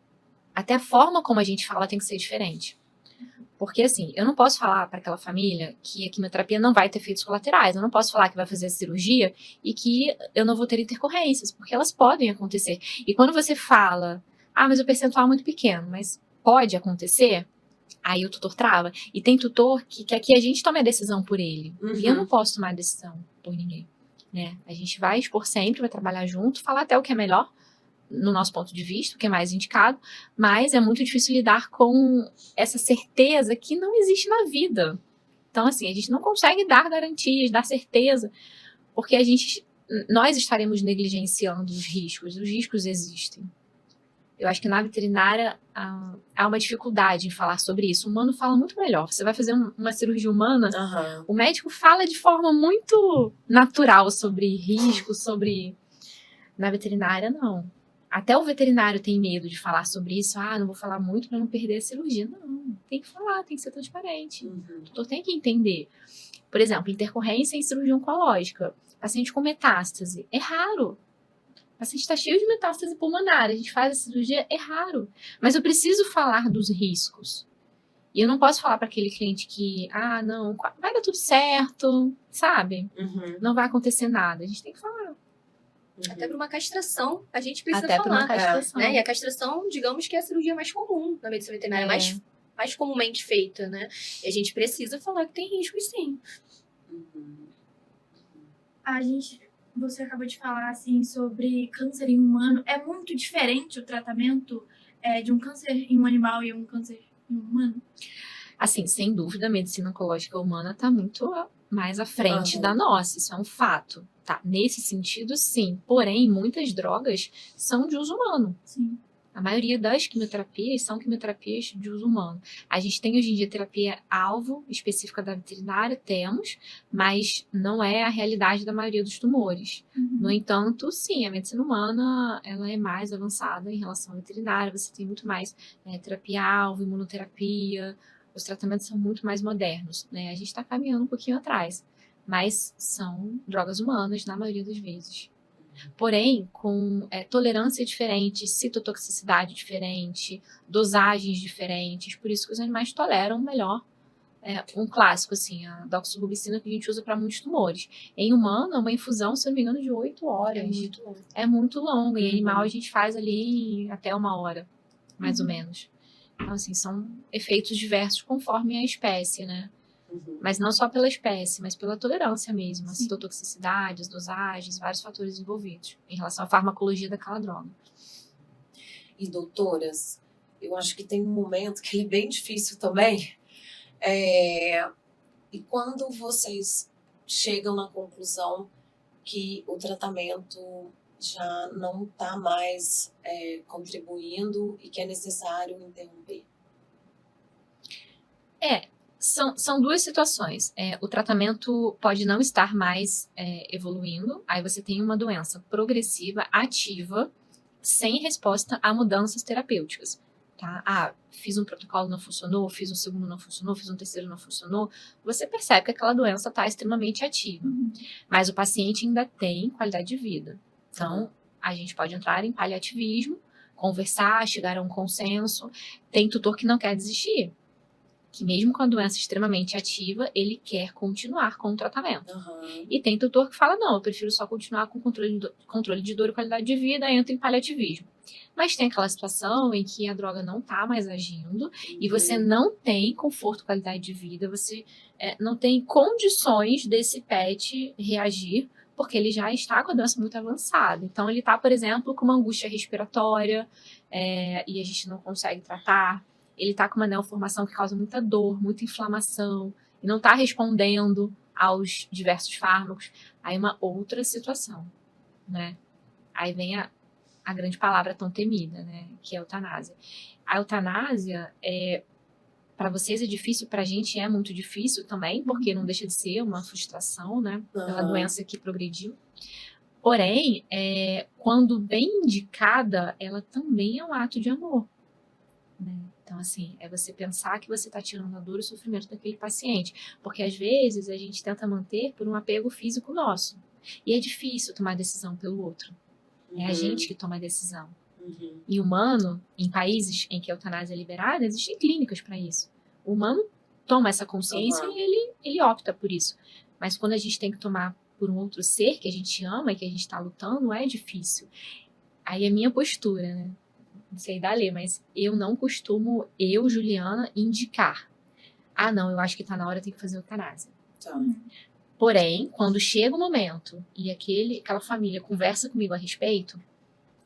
S2: até a forma como a gente fala tem que ser diferente. Porque, assim, eu não posso falar para aquela família que a quimioterapia não vai ter efeitos colaterais. Eu não posso falar que vai fazer a cirurgia e que eu não vou ter intercorrências, porque elas podem acontecer. E quando você fala, mas o percentual é muito pequeno, mas pode acontecer, aí o tutor trava. E tem tutor que quer que a gente tome a decisão por ele. E eu não posso tomar a decisão por ninguém, né? A gente vai expor sempre, vai trabalhar junto, falar até o que é melhor, no nosso ponto de vista, o que é mais indicado, mas é muito difícil lidar com essa certeza que não existe na vida. Então, assim, a gente não consegue dar garantias, dar certeza, porque nós estaremos negligenciando os riscos existem. Eu acho que na veterinária há uma dificuldade em falar sobre isso. O humano fala muito melhor. Você vai fazer uma cirurgia humana, o médico fala de forma muito natural sobre risco, sobre... Na veterinária, não. Até o veterinário tem medo de falar sobre isso. Não vou falar muito para não perder a cirurgia. Não, tem que falar, tem que ser transparente. O doutor tem que entender. Por exemplo, intercorrência em cirurgia oncológica. Paciente com metástase. É raro. paciente está cheio de metástase pulmonar, a gente faz a cirurgia, é raro. Mas eu preciso falar dos riscos. E eu não posso falar para aquele cliente que, não, vai dar tudo certo, sabe? Não vai acontecer nada. A gente tem que falar.
S3: Até para uma castração, a gente precisa
S2: Até para
S3: falar.
S2: uma castração.
S3: Né? E a castração, digamos que é a cirurgia mais comum na medicina veterinária, mais comumente feita, né? E a gente precisa falar que tem riscos, sim.
S4: Você acabou de falar, assim, sobre câncer em humano. É muito diferente o tratamento de um câncer em um animal e um câncer em um humano?
S2: Assim, sem dúvida, a medicina oncológica humana está muito mais à frente da nossa, isso é um fato. Tá, nesse sentido, sim. Porém, muitas drogas são de uso humano.
S4: Sim.
S2: A maioria das quimioterapias são quimioterapias de uso humano. A gente tem hoje em dia terapia-alvo específica da veterinária, temos, mas não é a realidade da maioria dos tumores. No entanto, sim, a medicina humana ela é mais avançada em relação à veterinária, você tem muito mais terapia-alvo, imunoterapia, os tratamentos são muito mais modernos, né? A gente está caminhando um pouquinho atrás, mas são drogas humanas na maioria das vezes. Porém, com tolerância diferente, citotoxicidade diferente, dosagens diferentes, por isso que os animais toleram melhor. Um clássico, assim, a doxorubicina que a gente usa para muitos tumores. Em humano, é uma infusão, se não me engano, de 8 horas. É muito longo. E em animal, a gente faz ali até 1 hora, mais ou menos. Então, assim, são efeitos diversos conforme a espécie, né? Mas não só pela espécie, mas pela tolerância mesmo, a citotoxicidade, as dosagens, vários fatores envolvidos em relação à farmacologia daquela droga.
S1: E doutoras, eu acho que tem um momento que é bem difícil também. E quando vocês chegam na conclusão que o tratamento já não está mais contribuindo e que é necessário interromper?
S2: São duas situações. O tratamento pode não estar mais evoluindo, aí você tem uma doença progressiva, ativa, sem resposta a mudanças terapêuticas. Tá? Fiz um protocolo, não funcionou, fiz um segundo, não funcionou, fiz um terceiro, não funcionou. Você percebe que aquela doença está extremamente ativa. Mas o paciente ainda tem qualidade de vida. Então, a gente pode entrar em paliativismo, conversar, chegar a um consenso. Tem tutor que não quer desistir, que mesmo com a doença extremamente ativa, ele quer continuar com o tratamento. E tem tutor que fala, não, eu prefiro só continuar com controle de dor e qualidade de vida, entra em paliativismo. Mas tem aquela situação em que a droga não está mais agindo e você não tem conforto, qualidade de vida, você não tem condições desse pet reagir, porque ele já está com a doença muito avançada. Então, ele está, por exemplo, com uma angústia respiratória e a gente não consegue tratar. Ele está com uma neoformação que causa muita dor, muita inflamação, e não está respondendo aos diversos fármacos. Aí uma outra situação, né? Aí vem a grande palavra tão temida, né? Que é a eutanásia. A eutanásia, para vocês é difícil, para a gente é muito difícil também, porque não deixa de ser uma frustração, né? Pela doença que progrediu. Porém, quando bem indicada, ela também é um ato de amor, né? Então, assim, é você pensar que você está tirando a dor e o sofrimento daquele paciente. Porque, às vezes, a gente tenta manter por um apego físico nosso. E é difícil tomar decisão pelo outro. É a gente que toma a decisão. E humano, em países em que a eutanásia é liberada, existem clínicas para isso. O humano toma essa consciência e ele opta por isso. Mas quando a gente tem que tomar por um outro ser que a gente ama e que a gente está lutando, é difícil. Aí é minha postura, né? Não sei da lei, mas eu não costumo, Juliana, indicar. Não, eu acho que tá na hora, tem que fazer eutanásia. Porém, quando chega o momento e aquela família conversa comigo a respeito,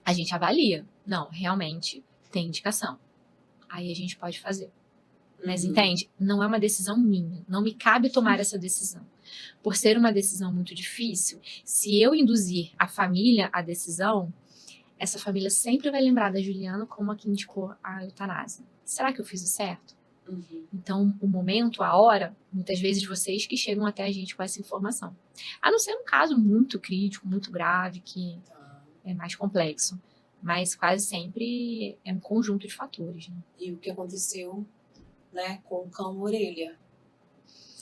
S2: a gente avalia. Não, realmente tem indicação. Aí a gente pode fazer. Mas entende? Não é uma decisão minha. Não me cabe tomar essa decisão. Por ser uma decisão muito difícil, se eu induzir a família à decisão, essa família sempre vai lembrar da Juliana como a que indicou a eutanásia. Será que eu fiz o certo? Então, o momento, a hora, muitas vezes vocês que chegam até a gente com essa informação. A não ser um caso muito crítico, muito grave, que é mais complexo. Mas quase sempre é um conjunto de fatores, né?
S1: E o que aconteceu, né, com o cão orelha?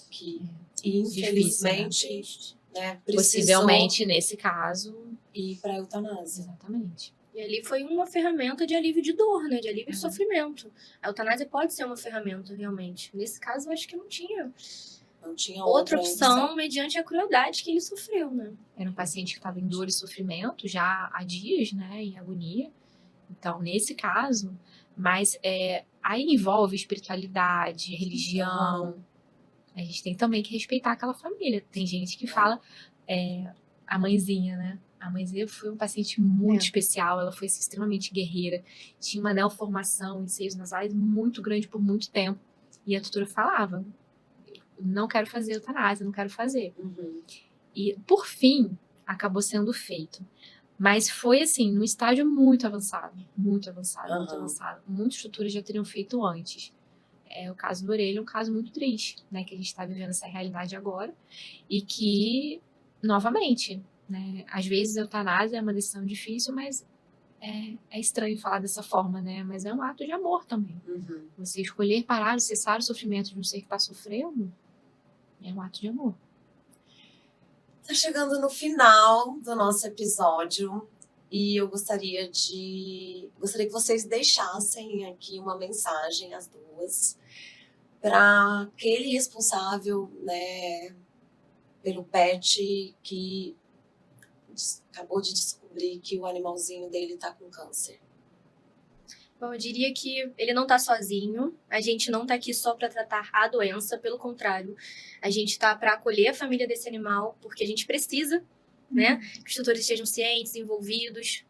S1: Que, infelizmente,
S2: difícil,
S1: né,
S2: Possivelmente, nesse caso,
S1: ir para a eutanásia.
S2: exatamente.
S3: E ali foi uma ferramenta de alívio de dor, né? De alívio de sofrimento. A eutanásia pode ser uma ferramenta, realmente. Nesse caso, eu acho que não tinha outra opção mediante a crueldade que ele sofreu, né?
S2: Era um paciente que estava em dor e sofrimento já há dias, né? Em agonia. Então, nesse caso, mas aí envolve espiritualidade, religião. A gente tem também que respeitar aquela família. Tem gente que fala, a mãezinha, né? A mãezinha foi um paciente muito especial, ela foi extremamente guerreira, tinha uma neoformação em seios nasais muito grande por muito tempo. E a tutora falava, não quero fazer eutanásia, não quero fazer. E, por fim, acabou sendo feito. Mas foi, assim, num estágio muito avançado, muito avançado, muito avançado. Muitos tutores já teriam feito antes. O caso do Orelha é um caso muito triste, né? Que a gente está vivendo essa realidade agora. E que, novamente, né? Às vezes a eutanásia é uma decisão difícil, mas é estranho falar dessa forma, né? Mas é um ato de amor também. Você escolher parar, cessar o sofrimento de um ser que está sofrendo, é um ato de amor.
S1: Tá chegando no final do nosso episódio e eu gostaria que vocês deixassem aqui uma mensagem, as duas, para aquele responsável, né, pelo pet que acabou de descobrir que o animalzinho dele tá com câncer.
S3: Bom, eu diria que ele não tá sozinho, a gente não tá aqui só para tratar a doença, pelo contrário, a gente tá para acolher a família desse animal, porque a gente precisa, né, que os tutores estejam cientes, envolvidos.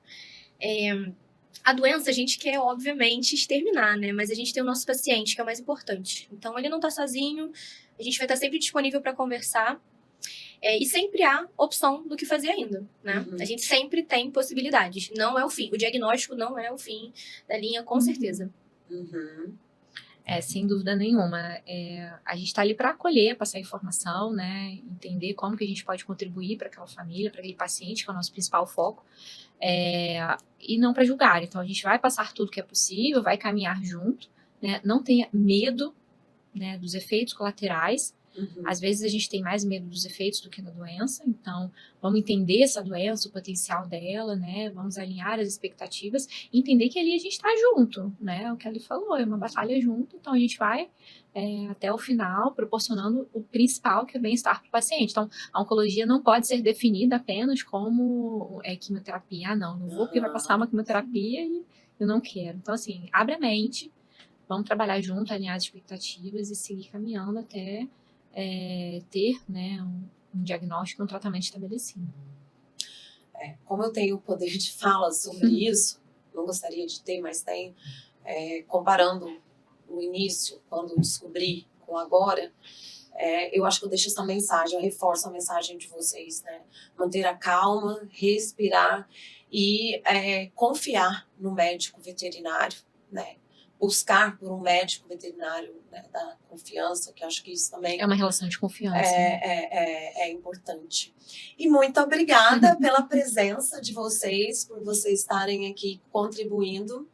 S3: A doença a gente quer, obviamente, exterminar, né, mas a gente tem o nosso paciente, que é o mais importante. Então, ele não tá sozinho, a gente vai estar sempre disponível para conversar. E sempre há opção do que fazer ainda, né? A gente sempre tem possibilidades. Não é o fim. O diagnóstico não é o fim da linha, com certeza.
S2: Sem dúvida nenhuma. A gente está ali para acolher, passar informação, né? Entender como que a gente pode contribuir para aquela família, para aquele paciente, que é o nosso principal foco. E não para julgar. Então, a gente vai passar tudo que é possível, vai caminhar junto, né? Não tenha medo, né, dos efeitos colaterais. Às vezes a gente tem mais medo dos efeitos do que da doença, então vamos entender essa doença, o potencial dela, né? Vamos alinhar as expectativas e entender que ali a gente está junto, né? O que ele falou, é uma batalha junto, então a gente vai até o final proporcionando o principal, que é bem-estar para o paciente. Então, a oncologia não pode ser definida apenas como quimioterapia. Não vou porque vai passar uma quimioterapia e eu não quero. Então, assim, abre a mente, vamos trabalhar junto, alinhar as expectativas e seguir caminhando até ter, né, um diagnóstico e um tratamento estabelecido.
S1: Como eu tenho o poder de fala sobre isso, não gostaria de ter, mas tenho, comparando o início, quando descobri, com agora, eu acho que eu deixo essa mensagem, eu reforço a mensagem de vocês, né? Manter a calma, respirar e confiar no médico veterinário, né? Buscar por um médico veterinário, né, da confiança, que eu acho que isso também
S2: é uma relação de confiança.
S1: É importante. E muito obrigada pela presença de vocês, por vocês estarem aqui contribuindo,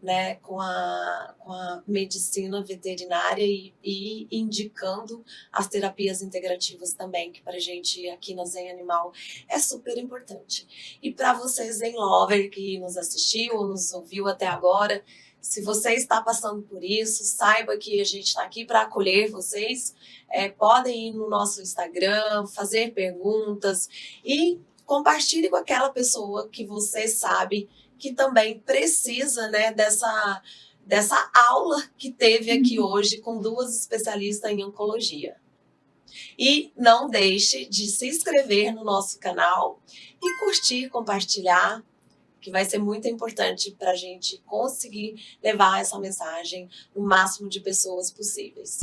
S1: né, com a medicina veterinária e indicando as terapias integrativas também, que para a gente aqui na Zen Animal é super importante. E para você, Zen Lover, que nos assistiu ou nos ouviu até agora, se você está passando por isso, saiba que a gente está aqui para acolher vocês. Podem ir no nosso Instagram, fazer perguntas e compartilhe com aquela pessoa que você sabe que também precisa, né, dessa aula que teve aqui hoje com duas especialistas em oncologia. E não deixe de se inscrever no nosso canal e curtir, compartilhar, que vai ser muito importante para a gente conseguir levar essa mensagem no máximo de pessoas possíveis.